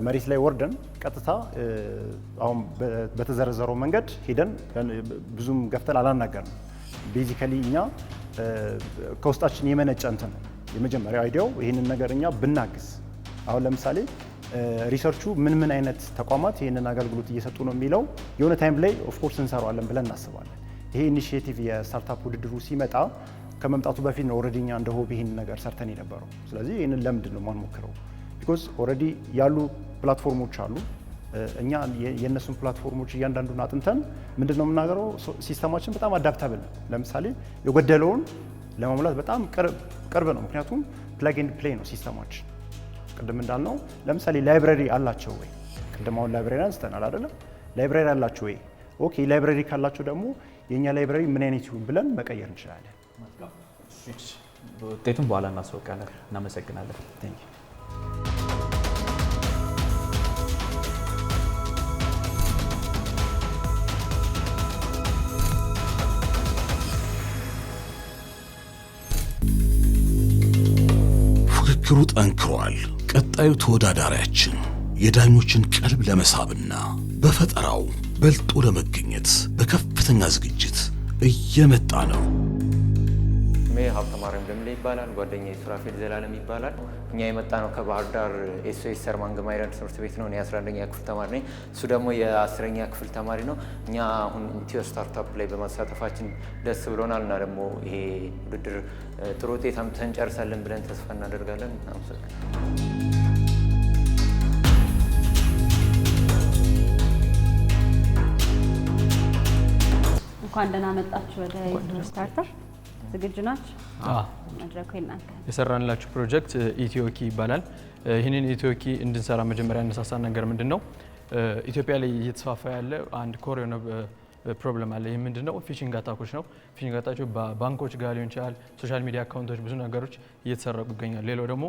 መሬት ላይ ወርደን ቀጥታ አሁን በተዘረዘረው መንገድ ሄደን ብዙም ገፍተን አላናገርንም። ቤዚካሊ እኛ ከውስጣችን የመነጨ እንትን ነው የመጀመሪያው አይዲያው። ይህንን ነገር እኛ ብናግዝ አሁን ለምሳሌ ሪሰርቹ ምን አይነት ተቋማት ይህንን አገልግሎት እየሰጡ ነው የሚለው የሆነ ታይም ላይ ኦፍኮርስ እንሰራዋለን ብለን እናስባለን። ይሄ ኢኒሺዬቲቭ የስታርታፕ ውድድሩ ሲመጣ ከመምጣቱ በፊት ነው ኦልሬዲ እኛ እንደ ሆቢ ይህን ነገር ሰርተን የነበረው። ስለዚህ ይህንን ለምንድን ነው ማንሞክረው? ቢኮዝ ኦልሬዲ ያሉ ፕላትፎርሞች አሉ። እኛ የእነሱን ፕላትፎርሞች እያንዳንዱን አጥንተን ምንድን ነው የምናገረው? ሲስተማችን በጣም አዳፕታብል ነው። ለምሳሌ የጎደለውን ለመሙላት በጣም ቅርብ ነው። ምክንያቱም ፕላግ ኤንድ ፕሌይ ነው ሲስተማችን። ቅድም እንዳልነው ለምሳሌ ላይብረሪ አላቸው ወይ? ቅድም አሁን ላይብረሪ አንስተናል አይደለም? ላይብረሪ አላቸው ወይ? ኦኬ ላይብረሪ ካላቸው ደግሞ የኛ ላይብረሪ ምን አይነት ይሁን ብለን መቀየር እንችላለን። ውጤቱን በኋላ እናስወቃለን። እናመሰግናለን። ፉክክሩ ጠንክሯል። ቀጣዩ ተወዳዳሪያችን የዳኞችን ቀልብ ለመሳብና በፈጠራው በልጦ ለመገኘት በከፍተኛ ዝግጅት እየመጣ ነው። ስሜ ሀብተማርያም ደምሌ ይባላል። ጓደኛዬ ሱራፌል ዘላለም ይባላል። እኛ የመጣ ነው ከባህር ዳር ኤስኦኤስ ሰርማን ግማይረን ትምህርት ቤት ነው። እኔ 11ኛ ክፍል ተማሪ ነኝ። እሱ ደግሞ የ10ኛ ክፍል ተማሪ ነው። እኛ አሁን ኢትዮ ስታርታፕ ላይ በማሳተፋችን ደስ ብሎናል እና ደግሞ ይሄ ውድድር ጥሩ ውጤት አምጥተን እንጨርሳለን ብለን ተስፋ እናደርጋለን። አመሰግናለሁ። እንኳን ደህና መጣችሁ ወደ ኢትዮ ስታርታፕ። ዝግጁ ናችሁ? መድረኩ የእናንተ። የሰራንላችሁ ፕሮጀክት ኢትዮኪ ይባላል። ይህንን ኢትዮኪ እንድንሰራ መጀመሪያ ያነሳሳን ነገር ምንድን ነው? ኢትዮጵያ ላይ እየተስፋፋ ያለ አንድ ኮር የሆነ ፕሮብለም አለ። ይህ ምንድን ነው? ፊሽንግ አታኮች ነው። ፊሽንግ አታኮች በባንኮች ጋር ሊሆን ይችላል፣ ሶሻል ሚዲያ አካውንቶች፣ ብዙ ነገሮች እየተሰረቁ ይገኛል። ሌላው ደግሞ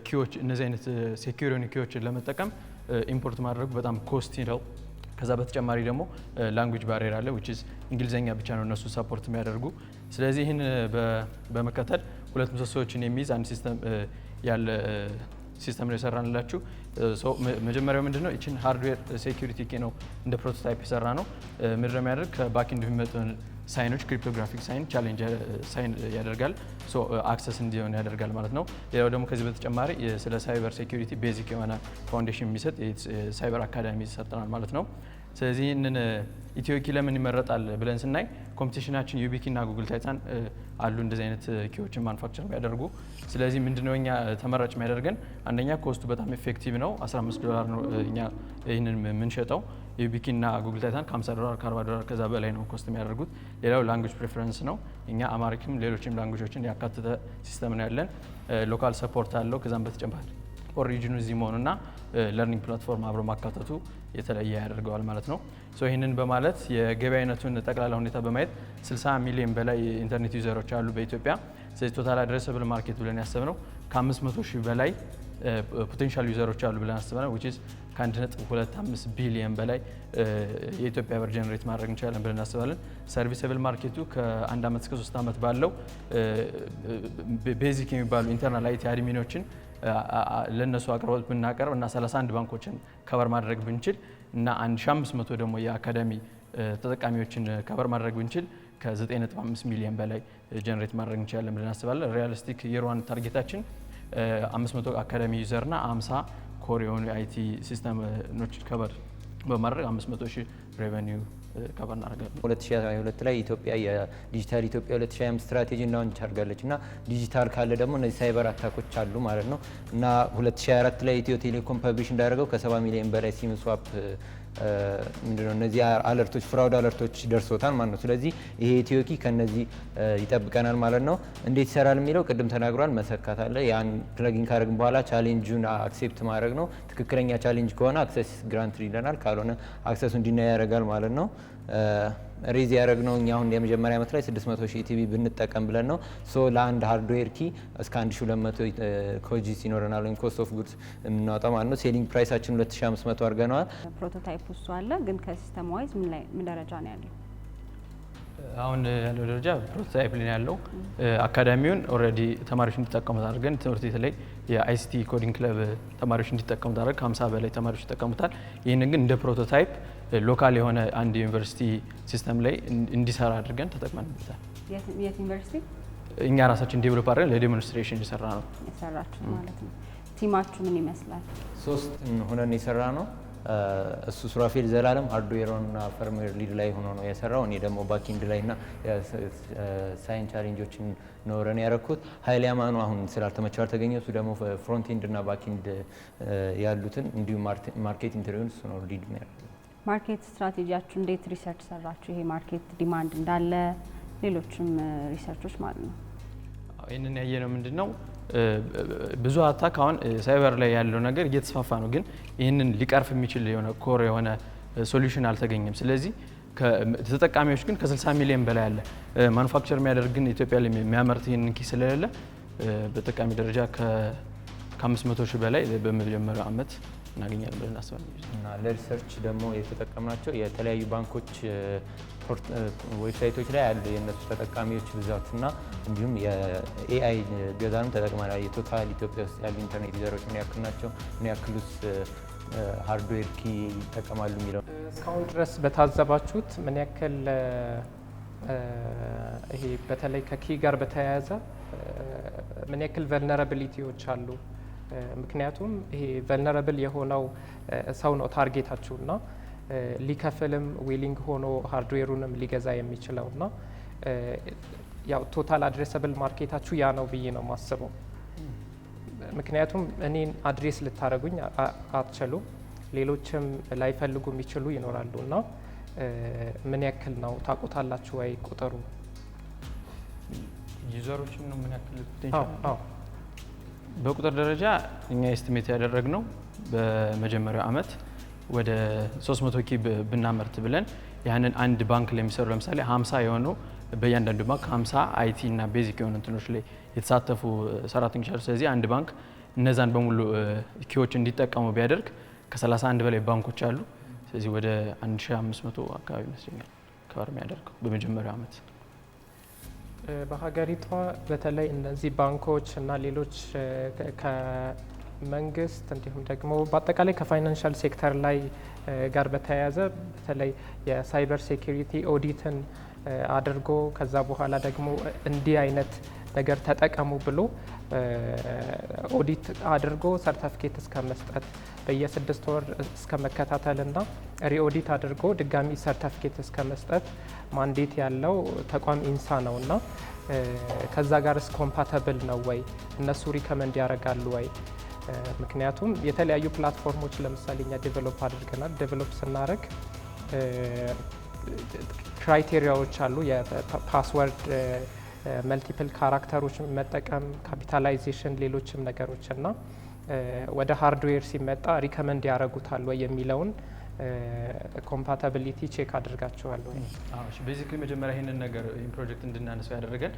ኪዎች፣ እነዚህ አይነት ሴኪዩር የሆኑ ኪዎችን ለመጠቀም ኢምፖርት ማድረጉ በጣም ኮስቲ ነው። ከዛ በተጨማሪ ደግሞ ላንጉጅ ባሪየር አለ which is እንግሊዘኛ ብቻ ነው እነሱ ሰፖርት የሚያደርጉ። ስለዚህ ይህን በመከተል ሁለት ምሰሶዎችን የሚይዝ አንድ ሲስተም ያለ ሲስተም ነው የሰራንላችሁ። መጀመሪያው ምንድነው? እቺን ሃርድዌር ሴኩሪቲ ኪ ነው እንደ ፕሮቶታይፕ የሰራ ነው። ምድር የሚያደርግ ከባክኤንድ የሚመጡ ሳይኖች ክሪፕቶግራፊክ ሳይን ቻሌንጅ ሳይን ያደርጋል። አክሰስ እንዲሆን ያደርጋል ማለት ነው። ሌላው ደግሞ ከዚህ በተጨማሪ ስለ ሳይበር ሴኩሪቲ ቤዚክ የሆነ ፋውንዴሽን የሚሰጥ ሳይበር አካዳሚ ሰጥተናል ማለት ነው። ስለዚህ ይህንን ኢትዮኪ ለምን ይመረጣል ብለን ስናይ ኮምፒቲሽናችን ዩቢኪ እና ጉግል ታይታን አሉ እንደዚህ አይነት ኪዎችን ማኑፋክቸር የሚያደርጉ። ስለዚህ ምንድነው እኛ ተመራጭ የሚያደርገን? አንደኛ ኮስቱ በጣም ኤፌክቲቭ ነው። $15 ነው እኛ ይህንን የምንሸጠው። ዩቢኪና ጉግል ታይታን $50 $40 ከዛ በላይ ነው ኮስት የሚያደርጉት። ሌላው ላንጉዌጅ ፕሬፈረንስ ነው። እኛ አማሪክም ሌሎችም ላንጉዌጆችን ያካተተ ሲስተም ነው ያለን። ሎካል ሰፖርት አለው። ከዛም በተጨማሪ ኦሪጂኑ እዚህ መሆኑና ለርኒንግ ፕላትፎርም አብሮ ማካተቱ የተለየ ያደርገዋል ማለት ነው። ሶ ይህንን በማለት የገበያ አይነቱን ጠቅላላ ሁኔታ በማየት 60 ሚሊዮን በላይ ኢንተርኔት ዩዘሮች አሉ በኢትዮጵያ። ስለዚህ ቶታል አድሬሰብል ማርኬት ብለን ያሰብነው ከ500 ሺህ በላይ ፖቴንሻል ዩዘሮች አሉ ብለን አስበናል። which is ከ1.25 ቢሊዮን በላይ የኢትዮጵያ ብር ጀነሬት ማድረግ እንችላለን ብለን እናስባለን። ሰርቪስብል ማርኬቱ ከ1 ዓመት እስከ 3 ዓመት ባለው ቤዚክ የሚባሉ ኢንተርናል አይቲ አድሚኖችን ለነሱ አቅርቦት ብናቀርብ እና 31 ባንኮችን ከቨር ማድረግ ብንችል እና 1500 ደግሞ የአካዳሚ ተጠቃሚዎችን ከቨር ማድረግ ብንችል ከ9.5 ሚሊዮን በላይ ጀነሬት ማድረግ እንችላለን ብለን እናስባለን። ሪያሊስቲክ የር1 ታርጌታችን 500 አካዳሚ ዩዘርና 50 ኮር የሆኑ አይቲ ሲስተሞች ከቨር በማድረግ 500,000 ሬቨኒው ከቨር እናደርጋለን። 2022 ላይ ኢትዮጵያ የዲጂታል ኢትዮጵያ 2025 ስትራቴጂ ላውንች አድርጋለች እና ዲጂታል ካለ ደግሞ እነዚህ ሳይበር አታኮች አሉ ማለት ነው እና 2024 ላይ ኢትዮ ቴሌኮም ፐብሊሽ እንዳደረገው ከ70 ሚሊዮን በላይ ሲም ስዋፕ ምንድነው እነዚህ አለርቶች ፍራውድ አለርቶች ደርሶታል ማለት ነው። ስለዚህ ይሄ ኢትዮኪ ከነዚህ ይጠብቀናል ማለት ነው። እንዴት ይሰራል የሚለው ቅድም ተናግሯል። መሰካት አለ። ያን ፕለጊን ካደረግን በኋላ ቻሌንጁን አክሴፕት ማድረግ ነው። ትክክለኛ ቻሌንጅ ከሆነ አክሰስ ግራንት ይለናል፣ ካልሆነ አክሰሱ እንዲና ያደርጋል ማለት ነው። ሬዝ ያደረግነው እኛ አሁን የመጀመሪያ ዓመት ላይ 600,000 ኢቲቪ ብንጠቀም ብለን ነው። ሶ ለአንድ ሃርድዌር ኪ እስከ 1200 ኮጂስ ይኖረናል ወይም ኮስት ኦፍ ጉድስ የምናወጣው ማለት ነው። ሴሊንግ ፕራይሳችን 2500 አድርገነዋል። ፕሮቶታይፕ ውስጥ አለ፣ ግን ከሲስተም ዋይዝ ምን ደረጃ ነው ያለው? አሁን ያለው ደረጃ ፕሮቶታይፕ ላይ ያለው አካዳሚውን ኦልሬዲ ተማሪዎች እንዲጠቀሙት አድርገን ትምህርት ቤት ላይ የአይሲቲ ኮዲንግ ክለብ ተማሪዎች እንዲጠቀሙት አድርገን ከ50 በላይ ተማሪዎች ይጠቀሙታል። ይህንን ግን እንደ ፕሮቶታይፕ ሎካል የሆነ አንድ ዩኒቨርሲቲ ሲስተም ላይ እንዲሰራ አድርገን ተጠቅመንበታል። የት ዩኒቨርሲቲ? እኛ ራሳችን ዴቨሎፕ አድርገን ለዴሞንስትሬሽን የሰራ ነው የሰራችሁ ማለት ነው። ቲማችሁ ምን ይመስላል? 3 ሆነን የሰራ ነው። እሱ ሱራፌል ዘላለም ሃርድዌርና ፈርምዌር ሊድ ላይ ሆኖ ነው የሰራው። እኔ ደግሞ ባክኤንድ ላይና ሳይን ቻሌንጆችን ኖረን ያረኩት። ኃይሌ አማኑ አሁን ስላልተመቸው አልተገኘ። እሱ ደግሞ ፍሮንት ኤንድ እና ባክኤንድ ያሉትን እንዲሁም ማርኬት ኢንተርቪውን እሱ ነው ሊድ ነው። ማርኬት ስትራቴጂያችሁ እንዴት ሪሰርች ሰራችሁ? ይሄ ማርኬት ዲማንድ እንዳለ ሌሎችም ሪሰርቾች ማለት ነው። ይህንን ያየነው ምንድነው ብዙ አታክ አሁን ሳይበር ላይ ያለው ነገር እየተስፋፋ ነው፣ ግን ይህንን ሊቀርፍ የሚችል የሆነ ኮር የሆነ ሶሉሽን አልተገኘም። ስለዚህ ተጠቃሚዎች ግን ከ60 ሚሊዮን በላይ አለ። ማኑፋክቸር የሚያደርግ ግን ኢትዮጵያ ላይ የሚያመርት ይህንን ኪ ስለሌለ በተጠቃሚ ደረጃ ከ500,000 በላይ በመጀመሪያው ዓመት እናገኛለን ብለን አስባለን። እና ለሪሰርች ደግሞ የተጠቀምናቸው የተለያዩ ባንኮች ዌብሳይቶች ላይ ያሉ የእነሱ ተጠቃሚዎች ብዛትና እንዲሁም የኤአይ ገዛንም ተጠቅመናል። የቶታል ኢትዮጵያ ውስጥ ያሉ ኢንተርኔት ዩዘሮች ምን ያክል ናቸው፣ ምን ያክሉስ ሃርድዌር ኪ ይጠቀማሉ የሚለው እስካሁን ድረስ በታዘባችሁት ምን ያክል ይሄ በተለይ ከኪ ጋር በተያያዘ ምን ያክል ቨልነራቢሊቲዎች አሉ? ምክንያቱም ይሄ ቨልነራብል የሆነው ሰው ነው ታርጌታችሁና ሊከፍልም ዊሊንግ ሆኖ ሃርድዌሩንም ሊገዛ የሚችለውና ያው ቶታል አድሬሰብል ማርኬታችሁ ያ ነው ብዬ ነው ማስበው። ምክንያቱም እኔን አድሬስ ልታደርጉኝ አትችሉም፣ ሌሎችም ላይፈልጉ የሚችሉ ይኖራሉና ምን ያክል ነው ታውቁታላችሁ ወይ ቁጥሩ? ዩዘሮችን ነው ምን ያክል ፖቴንሻል በቁጥር ደረጃ እኛ ኤስቲሜት ያደረግነው በመጀመሪያው ዓመት ወደ 300 ኪ ብናመርት ብለን ያንን አንድ ባንክ ላይ የሚሰሩ ለምሳሌ 50 የሆኑ በእያንዳንዱ ባንክ 50 አይቲ እና ቤዚክ የሆኑ እንትኖች ላይ የተሳተፉ ሰራተኞች አሉ። ስለዚህ አንድ ባንክ እነዛን በሙሉ ኪዎች እንዲጠቀሙ ቢያደርግ ከ31 በላይ ባንኮች አሉ። ስለዚህ ወደ 1500 አካባቢ ይመስለኛል ከወር የሚያደርገው በመጀመሪያው ዓመት። በሀገሪቷ በተለይ እነዚህ ባንኮች እና ሌሎች ከመንግስት እንዲሁም ደግሞ በአጠቃላይ ከፋይናንሻል ሴክተር ላይ ጋር በተያያዘ በተለይ የሳይበር ሴኩሪቲ ኦዲትን አድርጎ ከዛ በኋላ ደግሞ እንዲህ አይነት ነገር ተጠቀሙ ብሎ ኦዲት አድርጎ ሰርተፊኬት እስከ መስጠት በየ6 ወር እስከ መከታተልና ሪኦዲት አድርጎ ድጋሚ ሰርተፊኬት እስከ መስጠት ማንዴት ያለው ተቋም ኢንሳ ነውና ከዛ ጋርስ ኮምፓተብል ነው ወይ? እነሱ ሪከመንድ ያደርጋሉ ወይ? ምክንያቱም የተለያዩ ፕላትፎርሞች ለምሳሌ እኛ ዴቨሎፕ አድርገናል። ዴቨሎፕ ስናደርግ ክራይቴሪያዎች አሉ። የፓስወርድ መልቲፕል ካራክተሮች መጠቀም፣ ካፒታላይዜሽን፣ ሌሎችም ነገሮች እና ወደ ሃርድዌር ሲመጣ ሪከመንድ ያደርጉታል ወይ የሚለውን ኮምፓታቢሊቲ ቼክ አድርጋችኋል ወይ? ቤዚክሊ መጀመሪያ ይህንን ነገር ይህን ፕሮጀክት እንድናነሳው ያደረገን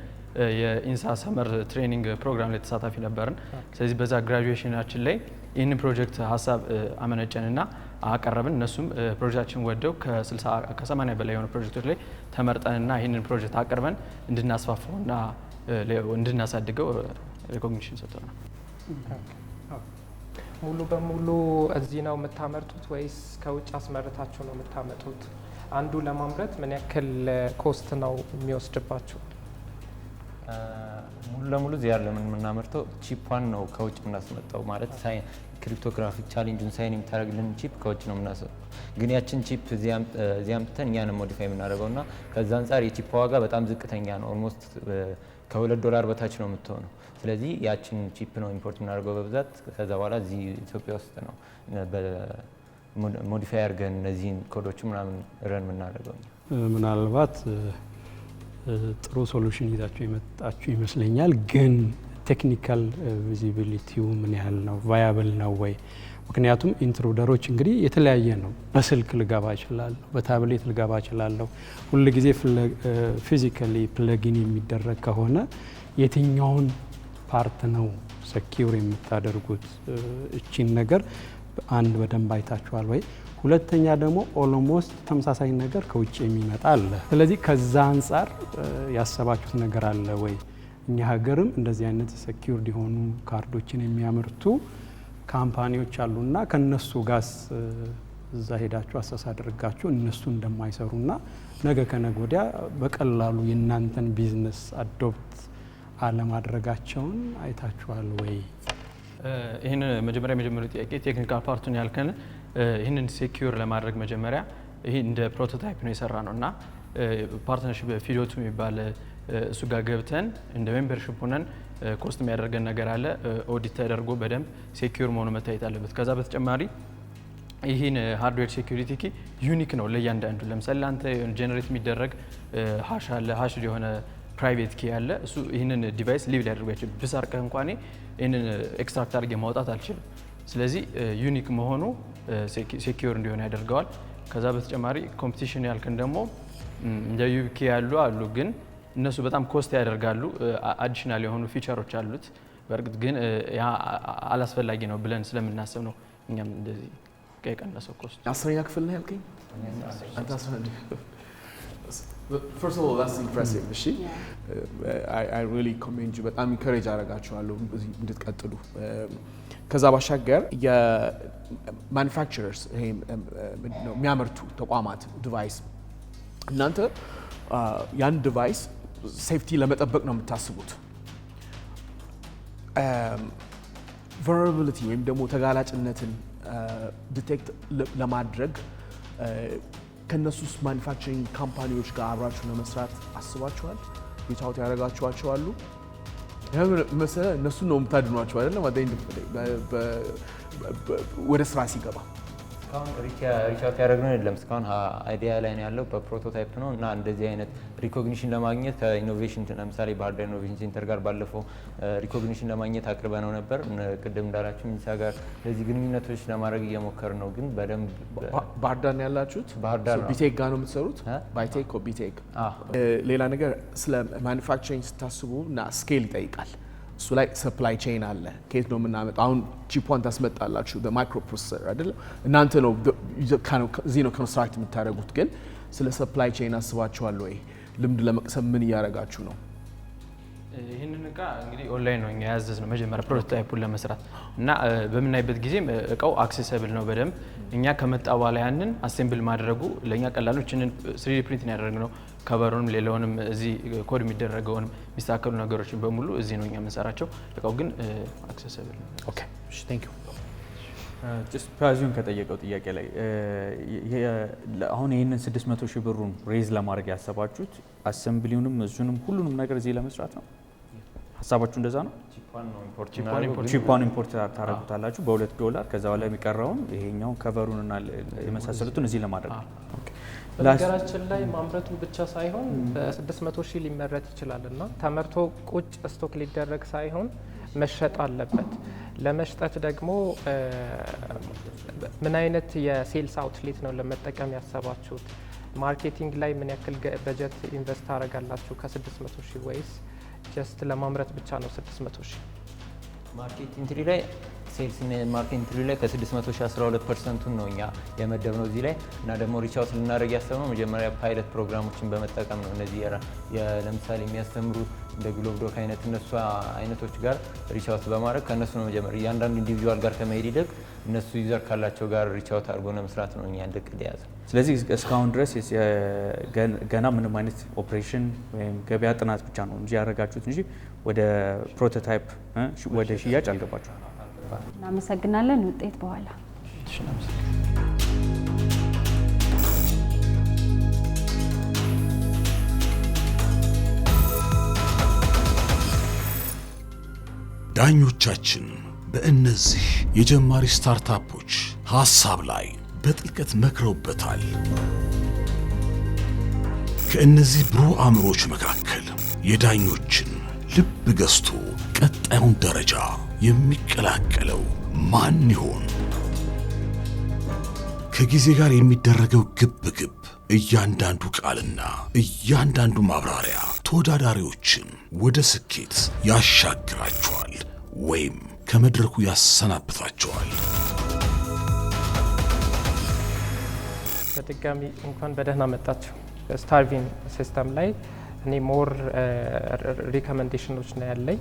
የኢንሳ ሰመር ትሬኒንግ ፕሮግራም ላይ ተሳታፊ ነበርን። ስለዚህ በዛ ግራጁዌሽናችን ላይ ይህንን ፕሮጀክት ሀሳብ አመነጨንና አቀረብን። እነሱም ፕሮጀክታችን ወደው ከ80 በላይ የሆኑ ፕሮጀክቶች ላይ ተመርጠንና ይህንን ፕሮጀክት አቅርበን እንድናስፋፋውና እንድናሳድገው ሪኮግኒሽን ሰጥተናል። ሙሉ በሙሉ እዚህ ነው የምታመርቱት ወይስ ከውጭ አስመርታችሁ ነው የምታመጡት? አንዱ ለማምረት ምን ያክል ኮስት ነው የሚወስድባችሁ? ሙሉ ለሙሉ እዚህ ያለ የምናመርተው ቺፓን ነው ከውጭ የምናስመጣው። ማለት ክሪፕቶግራፊክ ቻሌንጁን ሳይን የምታደርግልን ቺፕ ከውጭ ነው የምናስመጣው። ግን ያችን ቺፕ እዚህ አምጥተን እኛንም ሞዲፋይ የምናደርገው እና ከዛ አንጻር የቺፕ ዋጋ በጣም ዝቅተኛ ነው። ኦልሞስት $2 በታች ነው የምትሆነው። ስለዚህ ያችን ቺፕ ነው ኢምፖርት የምናደርገው በብዛት። ከዛ በኋላ እዚህ ኢትዮጵያ ውስጥ ነው ሞዲፋይ አድርገን እነዚህን ኮዶቹ ምናምን ረን የምናደርገው። ምናልባት ጥሩ ሶሉሽን ይዛችሁ የመጣችሁ ይመስለኛል። ግን ቴክኒካል ቪዚቢሊቲው ምን ያህል ነው? ቫያብል ነው ወይ? ምክንያቱም ኢንትሩደሮች እንግዲህ የተለያየ ነው። በስልክ ልገባ እችላለሁ፣ በታብሌት ልገባ እችላለሁ። ሁል ጊዜ ፊዚካሊ ፕለጊን የሚደረግ ከሆነ የትኛውን ፓርት ነው ሰኪውር የምታደርጉት? እቺን ነገር አንድ በደንብ አይታችኋል ወይ? ሁለተኛ ደግሞ ኦሎሞስት ተመሳሳይ ነገር ከውጭ የሚመጣ አለ። ስለዚህ ከዛ አንጻር ያሰባችሁት ነገር አለ ወይ? እኛ ሀገርም እንደዚህ አይነት ሰኪውርድ የሆኑ ካርዶችን የሚያመርቱ ካምፓኒዎች አሉና ከነሱ ጋር እዛ ሄዳችሁ አሰስ አድርጋችሁ እነሱ እንደማይሰሩና ነገ ከነገ ወዲያ በቀላሉ የእናንተን ቢዝነስ አዶፕት አለማድረጋቸውን አይታችኋል ወይ? ይህን የመጀመሪያው ጥያቄ ቴክኒካል ፓርቱን ያልከን ይህንን ሴኪዩር ለማድረግ መጀመሪያ ይህ እንደ ፕሮቶታይፕ ነው የሰራ ነው እና ፓርትነርሽፕ ፊዶቱ የሚባል እሱ ጋር ገብተን እንደ ሜምበርሽፕ ሆነን ኮስት የሚያደርገን ነገር አለ። ኦዲት ተደርጎ በደንብ ሴኪዩር መሆኑ መታየት አለበት። ከዛ በተጨማሪ ይህን ሃርድዌር ሴኪዩሪቲ ኪ ዩኒክ ነው ለእያንዳንዱ። ለምሳሌ ለአንተ ጀነሬት የሚደረግ ሃሽ አለ፣ ሃሽ የሆነ ፕራይቬት ኪ አለ። እሱ ይህንን ዲቫይስ ሊቭ ሊያደርጉ አይችልም። ብሰርቀህ እንኳን ይህንን ኤክስትራክት አድርጌ ማውጣት አልችልም። ስለዚህ ዩኒክ መሆኑ ሴኪዩር እንዲሆን ያደርገዋል። ከዛ በተጨማሪ ኮምፒቲሽን ያልክን ደግሞ እንደ ዩቢኬ ያሉ አሉ፣ ግን እነሱ በጣም ኮስት ያደርጋሉ። አዲሽናል የሆኑ ፊቸሮች አሉት። በእርግጥ ግን ያ አላስፈላጊ ነው ብለን ስለምናስብ ነው እኛም እንደዚህ የቀነሰው ኮስት። 10ኛ ክፍል ነው ያልከኝ? First of all, that's impressive. እሺ I really commend you። በጣም ኢንከሬጅ አደርጋችኋለሁ እንድትቀጥሉ። ከዛ ባሻገር የማኑፋክቸረርስ ይሄ ምንድነው የሚያመርቱ ተቋማት ዲቫይስ እናንተ ያን ዲቫይስ ሴፍቲ ለመጠበቅ ነው የምታስቡት። vulnerability ወይም ደግሞ ተጋላጭነትን ዲቴክት ለማድረግ ከነሱስ ማኑፋክቸሪንግ ካምፓኒዎች ጋር አብራችሁ ለመስራት አስባችኋል? ሪቻውት ያደረጋችኋቸው አሉ? መሰለ እነሱን ነው የምታድኗቸው አይደለም? ወደ ስራ ሲገባ እስካሁን ሪቻውት ያደረግነው የለም። እስካሁን አይዲያ ላይ ነው ያለው፣ በፕሮቶታይፕ ነው እና እንደዚህ አይነት ሪኮግኒሽን ለማግኘት ከኢኖቬሽን ለምሳሌ ባህር ዳር ኢኖቬሽን ሴንተር ጋር ባለፈው ሪኮግኒሽን ለማግኘት አቅርበነው ነበር። ቅድም እንዳላችሁ ሚኒሳ ጋር ለዚህ ግንኙነቶች ለማድረግ እየሞከርን ነው። ግን በደንብ ባህር ዳር ነው ያላችሁት? ባህር ዳር ነው። ቢቴክ ጋር ነው የምትሰሩት? ባይቴክ ኦ ቢቴክ። ሌላ ነገር ስለ ማኑፋክቸሪንግ ስታስቡ እና ስኬል ይጠይቃል። እሱ ላይ ሰፕላይ ቼን አለ። ከየት ነው የምናመጣው? አሁን ቺፖን ታስመጣላችሁ በማይክሮ ፕሮሰሰር አይደለም? እናንተ ነው እዚህ ነው ኮንስትራክት የምታደርጉት። ግን ስለ ሰፕላይ ቼን አስባችኋል ወይ? ልምድ ለመቅሰም ምን እያደረጋችሁ ነው? ይህንን እቃ እንግዲህ ኦንላይን ነው እኛ ያዘዝነው መጀመሪያ ፕሮቶታይፑን ለመስራት እና በምናይበት ጊዜም እቃው አክሴሰብል ነው በደንብ። እኛ ከመጣ በኋላ ያንን አሴምብል ማድረጉ ለእኛ ቀላል ነው። እችንን 3D ፕሪንት ያደረግነው ከቨሩንም ሌላውንም እዚህ ኮድ የሚደረገውንም የሚስተካከሉ ነገሮችን በሙሉ እዚህ ነው እኛ የምንሰራቸው። እቃው ግን አክሴሰብል ነው። ኦኬ እሺ፣ ቴንክ ዩ። ጀስት ፕራይዙን ከጠየቀው ጥያቄ ላይ አሁን ይህንን 600 ሺህ ብሩን ሬዝ ለማድረግ ያሰባችሁት አሰምብሊውንም እሱንም ሁሉንም ነገር እዚህ ለመስራት ነው? ሀሳባችሁ እንደዛ ነው? ቺፓን ኢምፖርት ታደርጉታላችሁ $2 ከዛ በኋላ የሚቀረውን ይሄኛውን ከቨሩንና የመሳሰሉትን እዚህ ለማድረግ ነው። በነገራችን ላይ ማምረቱ ብቻ ሳይሆን በ600 ሺህ ሊመረት ይችላል እና ተመርቶ ቁጭ ስቶክ ሊደረግ ሳይሆን መሸጥ አለበት። ለመሽጠት ደግሞ ምን አይነት የሴልስ አውትሌት ነው ለመጠቀም ያሰባችሁት? ማርኬቲንግ ላይ ምን ያክል በጀት ኢንቨስት ታደርጋላችሁ ከ600 ሺህ ወይስ ጀስት ለማምረት ብቻ ነው 600 ሺህ? ማርኬት ኢንትሪ ላይ ሴልስ ማርኬት ኢንትሪ ላይ ከ600 ሺህ 12%ቱን ነው እኛ የመደብነው እዚህ ላይ እና ደግሞ ሪች አውት ልናደርግ ያሰብነው መጀመሪያ ፓይለት ፕሮግራሞችን በመጠቀም ነው። እነዚህ ለምሳሌ የሚያስተምሩ እንደ ግሎብ ዶክ አይነት እነሱ አይነቶች ጋር ሪች አውት በማድረግ ከእነሱ ነው መጀመር። እያንዳንዱ ኢንዲቪጁዋል ጋር ከመሄድ ይልቅ እነሱ ዩዘር ካላቸው ጋር ሪች አውት አድርጎ ለመስራት ነው እኛ እንደ እቅድ የያዝነው። ስለዚህ እስካሁን ድረስ ገና ምንም አይነት ኦፕሬሽን ወይም ገበያ ጥናት ብቻ ነው እንጂ ያደረጋችሁት እንጂ ወደ ፕሮቶታይፕ ወደ ሽያጭ አልገባችሁ። እናመሰግናለን። ውጤት በኋላ ዳኞቻችን በእነዚህ የጀማሪ ስታርታፖች ሐሳብ ላይ በጥልቀት መክረውበታል። ከእነዚህ ብሩህ አእምሮች መካከል የዳኞችን ልብ ገዝቶ ቀጣዩን ደረጃ የሚቀላቀለው ማን ይሆን? ከጊዜ ጋር የሚደረገው ግብግብ፣ እያንዳንዱ ቃልና እያንዳንዱ ማብራሪያ ተወዳዳሪዎችን ወደ ስኬት ያሻግራቸዋል ወይም ከመድረኩ ያሰናብታቸዋል። በድጋሚ እንኳን በደህና መጣችሁ። ስታርቪን ሲስተም ላይ እኔ ሞር ሪኮመንዴሽኖች ነው ያለኝ።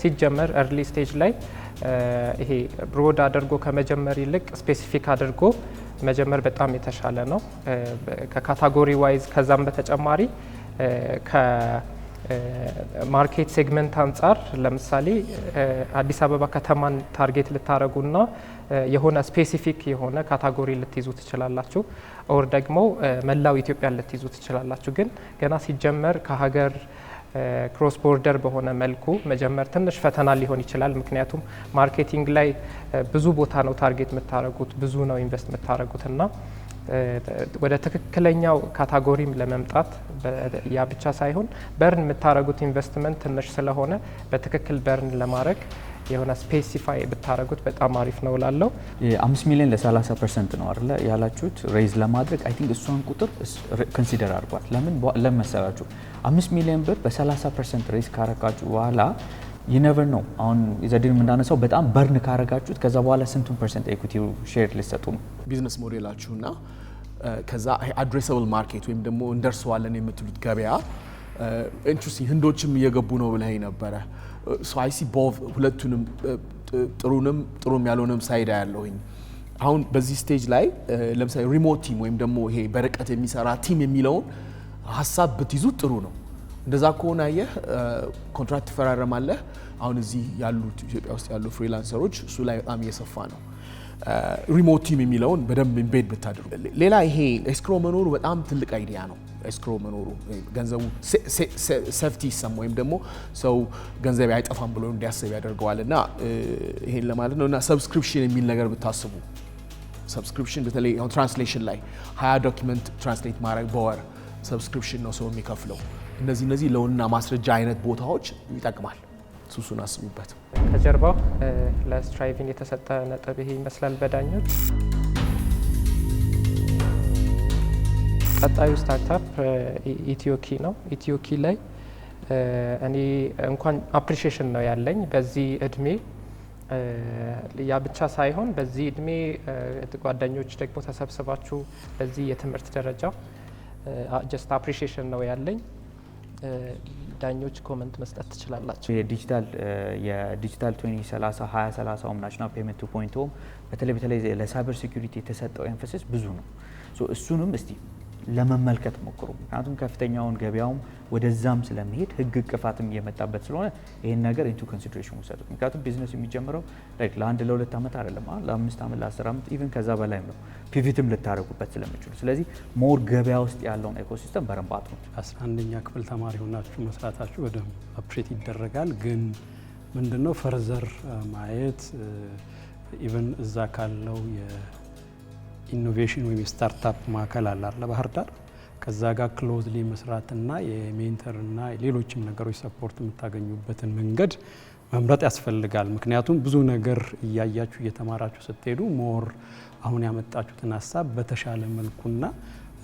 ሲጀመር ኤርሊ ስቴጅ ላይ ይሄ ብሮድ አድርጎ ከመጀመር ይልቅ ስፔሲፊክ አድርጎ መጀመር በጣም የተሻለ ነው ከካታጎሪ ዋይዝ። ከዛም በተጨማሪ ከማርኬት ሴግመንት አንጻር ለምሳሌ አዲስ አበባ ከተማን ታርጌት ልታረጉና የሆነ ስፔሲፊክ የሆነ ካታጎሪ ልትይዙ ትችላላችሁ፣ ኦር ደግሞ መላው ኢትዮጵያን ልትይዙ ትችላላችሁ። ግን ገና ሲጀመር ከሀገር ክሮስ ቦርደር በሆነ መልኩ መጀመር ትንሽ ፈተና ሊሆን ይችላል። ምክንያቱም ማርኬቲንግ ላይ ብዙ ቦታ ነው ታርጌት የምታደርጉት፣ ብዙ ነው ኢንቨስት የምታደርጉት እና ወደ ትክክለኛው ካታጎሪም ለመምጣት ያ ብቻ ሳይሆን በርን የምታደርጉት ኢንቨስትመንት ትንሽ ስለሆነ በትክክል በርን ለማድረግ የሆነ ስፔሲፋይ ብታደርጉት በጣም አሪፍ ነው እላለሁ። 5 ሚሊዮን ለ30% ነው አይደለ ያላችሁት ሬዝ ለማድረግ አይ ቲንክ እሷን ቁጥር ኮንሲደር አድርጓል። ለምን መሰላችሁ? 5 ሚሊዮን ብር በ30% ሬዝ ካረጋችሁ በኋላ ይነቨር ነው። አሁን ዘዴን እንዳነሳው በጣም በርን ካረጋችሁት ከዛ በኋላ ስንቱን ፐርሰንት ኢኩቲ ሼር ሊሰጡ ነው? ቢዝነስ ሞዴላችሁና ከዛ አድሬሰብል ማርኬት ወይም ደግሞ እንደርሰዋለን የምትሉት ገበያ ኢንትረስቲንግ ህንዶችም እየገቡ ነው ብለህ ነበረ። ሶ አይ ሲ ቦቭ ሁለቱንም ጥሩም ያልሆነም ሳይዳ ያለውኝ። አሁን በዚህ ስቴጅ ላይ ለምሳሌ ሪሞት ቲም ወይም ደግሞ ይሄ በርቀት የሚሰራ ቲም የሚለውን ሀሳብ ብትይዙ ጥሩ ነው። እንደዛ ከሆነ አየህ ኮንትራክት ትፈራረማለህ። አሁን እዚህ ያሉት ኢትዮጵያ ውስጥ ያሉ ፍሪላንሰሮች እሱ ላይ በጣም እየሰፋ ነው። ሪሞት ቲም የሚለውን በደንብ ኢምቤድ ብታደርጉ። ሌላ ይሄ ኤስክሮ መኖሩ በጣም ትልቅ አይዲያ ነው። ኤስክሮ መኖሩ ገንዘቡ ሴፍቲ ይሰማ ወይም ደግሞ ሰው ገንዘብ አይጠፋም ብሎ እንዲያስብ ያደርገዋል እና ይሄን ለማለት ነው። እና ሰብስክሪፕሽን የሚል ነገር ብታስቡ፣ ሰብስክሪፕሽን በተለይ አሁን ትራንስሌሽን ላይ 20 ዶክመንት ትራንስሌት ማድረግ በወር ሰብስክሪፕሽን ነው ሰው የሚከፍለው። እነዚህ ለውንና ማስረጃ አይነት ቦታዎች ይጠቅማል። ሱሱን አስቡበት። ከጀርባው ለስትራይቪን የተሰጠ ነጥብ ይሄ ይመስላል በዳኞች። ቀጣዩ ስታርታፕ ኢትዮኪ ነው። ኢትዮኪ ላይ እኔ እንኳን አፕሪሺዬሽን ነው ያለኝ በዚህ እድሜ። ያ ብቻ ሳይሆን በዚህ እድሜ ጓደኞች ደግሞ ተሰብስባችሁ በዚህ የትምህርት ደረጃ ጀስት አፕሪሺዬሽን ነው ያለኝ። ዳኞች ኮመንት መስጠት ትችላላችሁ። የዲጂታል 2030 ናሽናል ፔመንት 2.0 በተለይ ለሳይበር ሴኩሪቲ የተሰጠው ኤንፈሲስ ብዙ ነው። እሱንም እስቲ ለመመልከት ሞክሩ። ምክንያቱም ከፍተኛውን ገበያውም ወደዛም ስለሚሄድ ህግ ቅፋትም እየመጣበት ስለሆነ ይህን ነገር ኢንቱ ኮንሲደሬሽን ውሰዱት። ምክንያቱም ቢዝነሱ የሚጀምረው ለአንድ ለ2 ዓመት አይደለም፣ ለ5 ዓመት ለ10 ዓመት ኢቭን ከዛ በላይም ነው ፒቪትም ልታደርጉበት ስለሚችሉ። ስለዚህ ሞር ገበያ ውስጥ ያለውን ኢኮሲስተም በደንብ አጥኑት። 11ኛ ክፍል ተማሪ ሆናችሁ መስራታችሁ በደንብ አፕሪሼት ይደረጋል። ግን ምንድነው ፈርዘር ማየት ኢቭን እዛ ካለው የኢኖቬሽን ወይም የስታርታፕ ማዕከል አለ ባህር ዳር ከዛ ጋር ክሎዝሊ መስራትና የሜንተርና ሌሎችም ነገሮች ሰፖርት የምታገኙበትን መንገድ መምረጥ ያስፈልጋል። ምክንያቱም ብዙ ነገር እያያችሁ እየተማራችሁ ስትሄዱ ሞር አሁን ያመጣችሁትን ሀሳብ በተሻለ መልኩና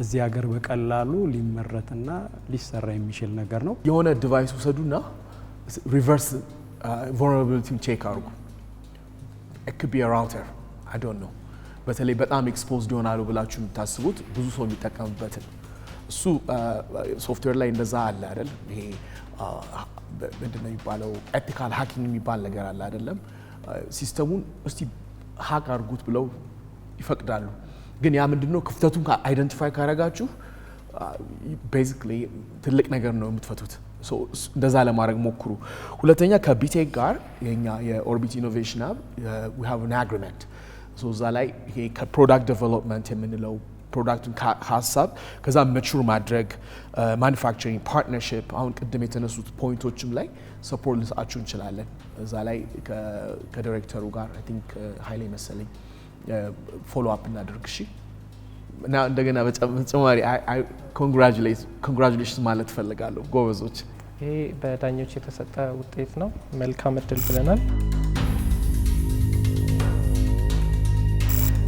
እዚህ ሀገር በቀላሉ ሊመረትና ሊሰራ የሚችል ነገር ነው። የሆነ ዲቫይስ ውሰዱና ሪቨርስ vulnerability ቼክ አድርጉ። it could be a router I don't know በተለይ በጣም ኤክስፖዝድ ይሆናሉ ብላችሁ የምታስቡት ብዙ ሰው የሚጠቀምበትን እሱ ሶፍትዌር ላይ እንደዛ አለ አይደል? ይሄ ምንድነው የሚባለው ኤቲካል ሃኪንግ የሚባል ነገር አለ አይደለም? ሲስተሙን እስቲ ሃክ አድርጉት ብለው ይፈቅዳሉ። ግን ያ ምንድነው ክፍተቱን አይደንቲፋይ ካረጋችሁ ቤዚክሊ ትልቅ ነገር ነው የምትፈቱት። እንደዛ ለማድረግ ሞክሩ። ሁለተኛ ከቢቴክ ጋር የኛ የኦርቢት ኢኖቬሽን ሀብ we have an agreement እዛ ላይ ይሄ ከፕሮዳክት ዴቨሎፕመንት የምንለው ፕሮዳክቱን ሀሳብ ከዛ መቹር ማድረግ ማኑፋክቸሪንግ ፓርትነርሺፕ አሁን ቅድም የተነሱት ፖይንቶችም ላይ ሰፖርት ልንሰጣችሁ እንችላለን። እዛ ላይ ከዳይሬክተሩ ጋር አይ ቲንክ ኃይሌ መሰለኝ ፎሎ አፕ እናደርግ። እሺ እና እንደገና በተጨማሪ ኮንግራቹሌሽን ማለት ፈልጋለሁ ጎበዞች። ይሄ በዳኞች የተሰጠ ውጤት ነው። መልካም እድል ብለናል።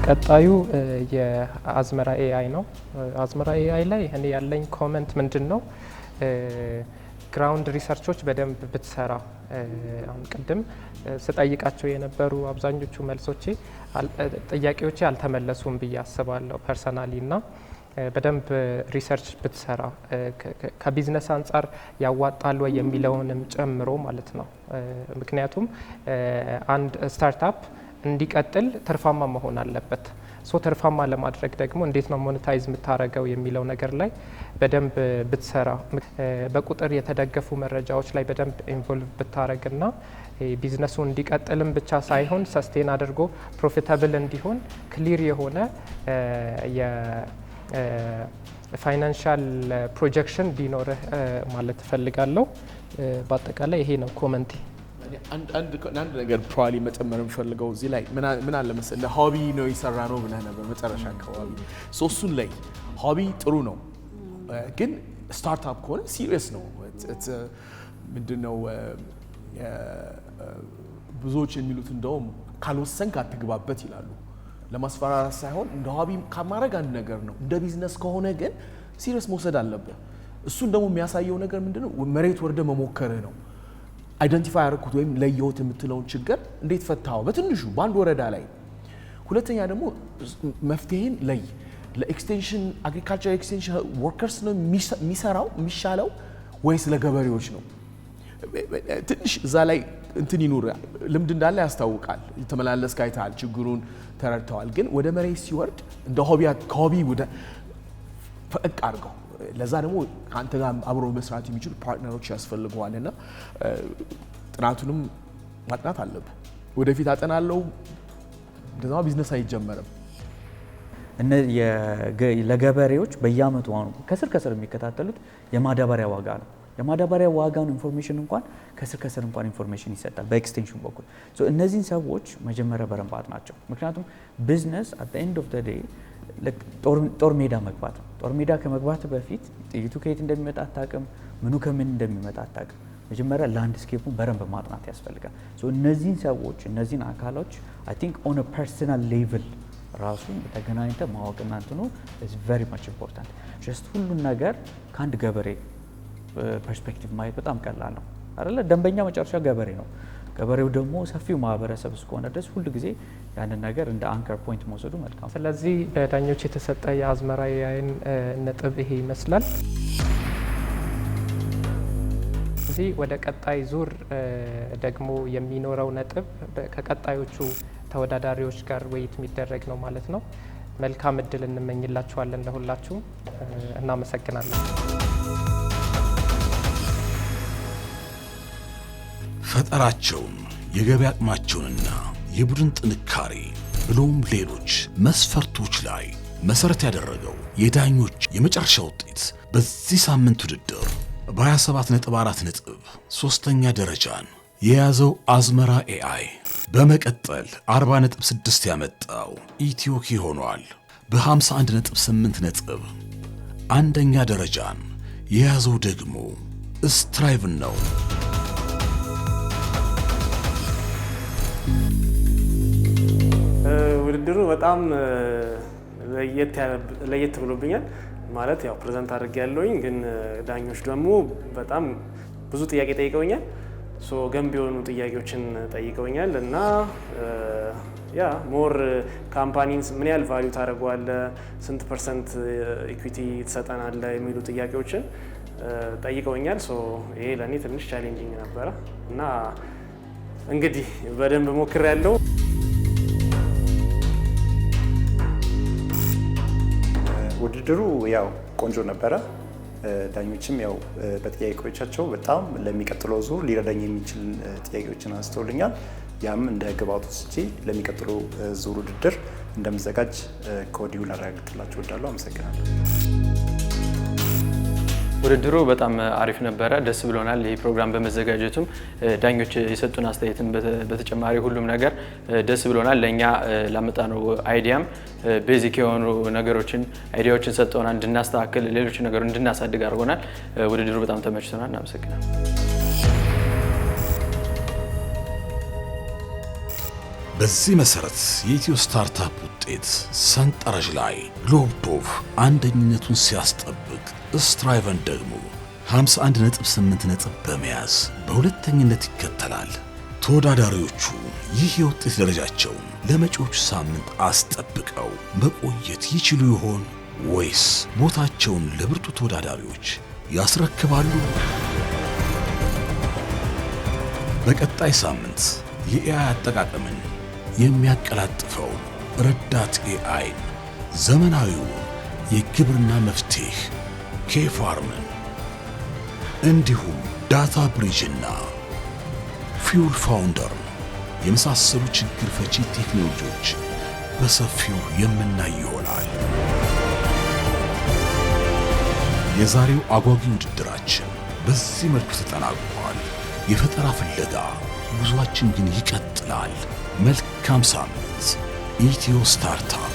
ቀጣዩ የአዝመራ ኤአይ ነው። አዝመራ ኤአይ ላይ እኔ ያለኝ ኮመንት ምንድን ነው ግራውንድ ሪሰርቾች በደንብ ብትሰራ። አሁን ቅድም ስጠይቃቸው የነበሩ አብዛኞቹ መልሶቼ ጥያቄዎቼ አልተመለሱም ብዬ አስባለሁ ፐርሰናሊ እና በደንብ ሪሰርች ብትሰራ ከቢዝነስ አንጻር ያዋጣል ወይ የሚለውንም ጨምሮ ማለት ነው። ምክንያቱም አንድ ስታርታፕ እንዲቀጥል ትርፋማ መሆን አለበት። ትርፋማ ለማድረግ ደግሞ እንዴት ነው ሞኔታይዝ የምታደርገው የሚለው ነገር ላይ በደንብ ብትሰራ፣ በቁጥር የተደገፉ መረጃዎች ላይ በደንብ ኢንቮልቭ ብታደርግና ቢዝነሱ እንዲቀጥልም ብቻ ሳይሆን ሰስቴን አድርጎ ፕሮፊታብል እንዲሆን ክሊር የሆነ የፋይናንሻል ፕሮጀክሽን ቢኖርህ ማለት እፈልጋለሁ። በአጠቃላይ ይሄ ነው ኮመንቴ። አንድ ነገር ፕሮባብሊ መጨመር የምፈልገው እዚህ ላይ ምን አለ መሰለህ ሆቢ ነው የሰራ ነው ብለህ ነበር መጨረሻ አካባቢ። እሱን ላይ ሆቢ ጥሩ ነው፣ ግን ስታርታፕ ከሆነ ሲሪየስ ነው። ምንድነው ብዙዎች የሚሉት እንደውም ካልወሰንክ አትግባበት ይላሉ። ለማስፈራራት ሳይሆን እንደ ሆቢ ከማድረግ አንድ ነገር ነው። እንደ ቢዝነስ ከሆነ ግን ሲሪየስ መውሰድ አለብህ። እሱን ደግሞ የሚያሳየው ነገር ምንድነው መሬት ወርደ መሞከርህ ነው። አይደንቲፋይ ያደረኩት ወይም ለየሁት የምትለውን ችግር እንዴት ፈታው በትንሹ በአንድ ወረዳ ላይ። ሁለተኛ ደግሞ መፍትሄን ለይ። ለኤክስቴንሽን አግሪካልቸር ኤክስቴንሽን ወርከርስ ነው የሚሻለው ወይስ ለገበሬዎች ነው? ትንሽ እዛ ላይ እንትን ይኑር። ልምድ እንዳለ ያስታውቃል። የተመላለስክ አይተሃል፣ ችግሩን ተረድተዋል። ግን ወደ መሬት ሲወርድ እንደ ከሆቢ ወደ ፈቅ አድርገው። ለዛ ደግሞ ከአንተ ጋር አብሮ መስራት የሚችሉ ፓርትነሮች ያስፈልገዋል እና ጥናቱንም ማጥናት አለብህ። ወደፊት አጠናለው እንደዛ ቢዝነስ አይጀመርም። ለገበሬዎች በየአመቱ ከስር የሚከታተሉት የማዳበሪያ ዋጋ ነው። የማዳበሪያ ዋጋውን ኢንፎርሜሽን እንኳን ከስር እንኳን ኢንፎርሜሽን ይሰጣል በኤክስቴንሽን በኩል። እነዚህን ሰዎች መጀመሪያ በረንባት ናቸው። ምክንያቱም ቢዝነስ አት ኤንድ ኦፍ ዘ ዴይ ጦር ሜዳ መግባት ነው። ጦር ሜዳ ከመግባት በፊት ጥይቱ ከየት እንደሚመጣ አታውቅም፣ ምኑ ከምን እንደሚመጣ አታውቅም። መጀመሪያ ላንድስኬፑን በረንብ ማጥናት ያስፈልጋል። እነዚህን ሰዎች እነዚህን አካሎች አይ ቲንክ ኦን አ ፐርሰናል ሌቭል ራሱ ተገናኝተ ማወቅና እንትኑ ኢዝ ቬሪ ማች ኢምፖርታንት። ጀስት ሁሉን ነገር ከአንድ ገበሬ ፐርስፔክቲቭ ማየት በጣም ቀላል ነው አይደለ? ደንበኛ መጨረሻ ገበሬ ነው። ገበሬው ደግሞ ሰፊው ማህበረሰብ እስከሆነ ድረስ ሁሉ ጊዜ ያንን ነገር እንደ አንከር ፖይንት መውሰዱ መልካም። ስለዚህ በዳኞች የተሰጠ የአዝመራ ኤአይን ነጥብ ይሄ ይመስላል። እዚህ ወደ ቀጣይ ዙር ደግሞ የሚኖረው ነጥብ ከቀጣዮቹ ተወዳዳሪዎች ጋር ውይይት የሚደረግ ነው ማለት ነው። መልካም እድል እንመኝላችኋለን ለሁላችሁም። እናመሰግናለን። ፈጠራቸውን የገበያ አቅማቸውንና የቡድን ጥንካሬ ብሎም ሌሎች መስፈርቶች ላይ መሰረት ያደረገው የዳኞች የመጨረሻ ውጤት በዚህ ሳምንት ውድድር በ27.4 ነጥብ ሶስተኛ ደረጃን የያዘው አዝመራ ኤአይ በመቀጠል 40.6 ያመጣው ኢትዮኪ ሆኗል። በ51.8 ነጥብ አንደኛ ደረጃን የያዘው ደግሞ ስትራይቭን ነው። ውድድሩ በጣም ለየት ብሎብኛል። ማለት ያው ፕሬዘንት አድርጌ ያለውኝ ግን ዳኞች ደግሞ በጣም ብዙ ጥያቄ ጠይቀውኛል። ገንቢ የሆኑ ጥያቄዎችን ጠይቀውኛል እና ያ ሞር ካምፓኒን ምን ያህል ቫልዩ ታደርገዋለህ፣ ስንት ፐርሰንት ኢኩዊቲ ትሰጠናለህ የሚሉ ጥያቄዎችን ጠይቀውኛል። ይሄ ለእኔ ትንሽ ቻሌንጂንግ ነበረ እና እንግዲህ በደንብ ሞክሬያለሁ። ውድድሩ ያው ቆንጆ ነበረ። ዳኞችም ያው በጥያቄዎቻቸው በጣም ለሚቀጥለው ዙር ሊረዳኝ የሚችል ጥያቄዎችን አንስተውልኛል። ያም እንደ ግብአት ወስጄ ለሚቀጥለው ዙር ውድድር እንደምዘጋጅ ከወዲሁ ላረጋግጥላችሁ እወዳለሁ። አመሰግናለሁ። ውድድሩ በጣም አሪፍ ነበረ፣ ደስ ብሎናል። ይህ ፕሮግራም በመዘጋጀቱም ዳኞች የሰጡን አስተያየትን በተጨማሪ ሁሉም ነገር ደስ ብሎናል። ለእኛ ላመጣነው አይዲያም ቤዚክ የሆኑ ነገሮችን አይዲያዎችን ሰጠውናል፣ እንድናስተካክል ሌሎች ነገሮች እንድናሳድግ አድርጎናል። ውድድሩ በጣም ተመችቶናል። እናመሰግናለን። በዚህ መሰረት የኢትዮ ስታርታፕ ውጤት ሰንጠረዥ ላይ ግሎብዶቭ አንደኝነቱን ሲያስጠብቅ ስትራይቨን ደግሞ 51.8 ነጥብ በመያዝ በሁለተኝነት ይከተላል። ተወዳዳሪዎቹ ይህ የውጤት ደረጃቸውን ለመጪዎቹ ሳምንት አስጠብቀው መቆየት ይችሉ ይሆን ወይስ ቦታቸውን ለብርቱ ተወዳዳሪዎች ያስረክባሉ? በቀጣይ ሳምንት የኤአይ አጠቃቀምን የሚያቀላጥፈው ረዳት ኤአይ ዘመናዊው የግብርና መፍትሄ ኬፋርምን እንዲሁም ዳታ ብሪጅና ፊውል ፋውንደር የመሳሰሉ ችግር ፈቺ ቴክኖሎጂዎች በሰፊው የምናይ ይሆናል። የዛሬው አጓጊ ውድድራችን በዚህ መልኩ ተጠናቋል። የፈጠራ ፍለጋ ጉዟችን ግን ይቀጥላል። መልካም ሳምንት። ኢትዮ ስታርታፕ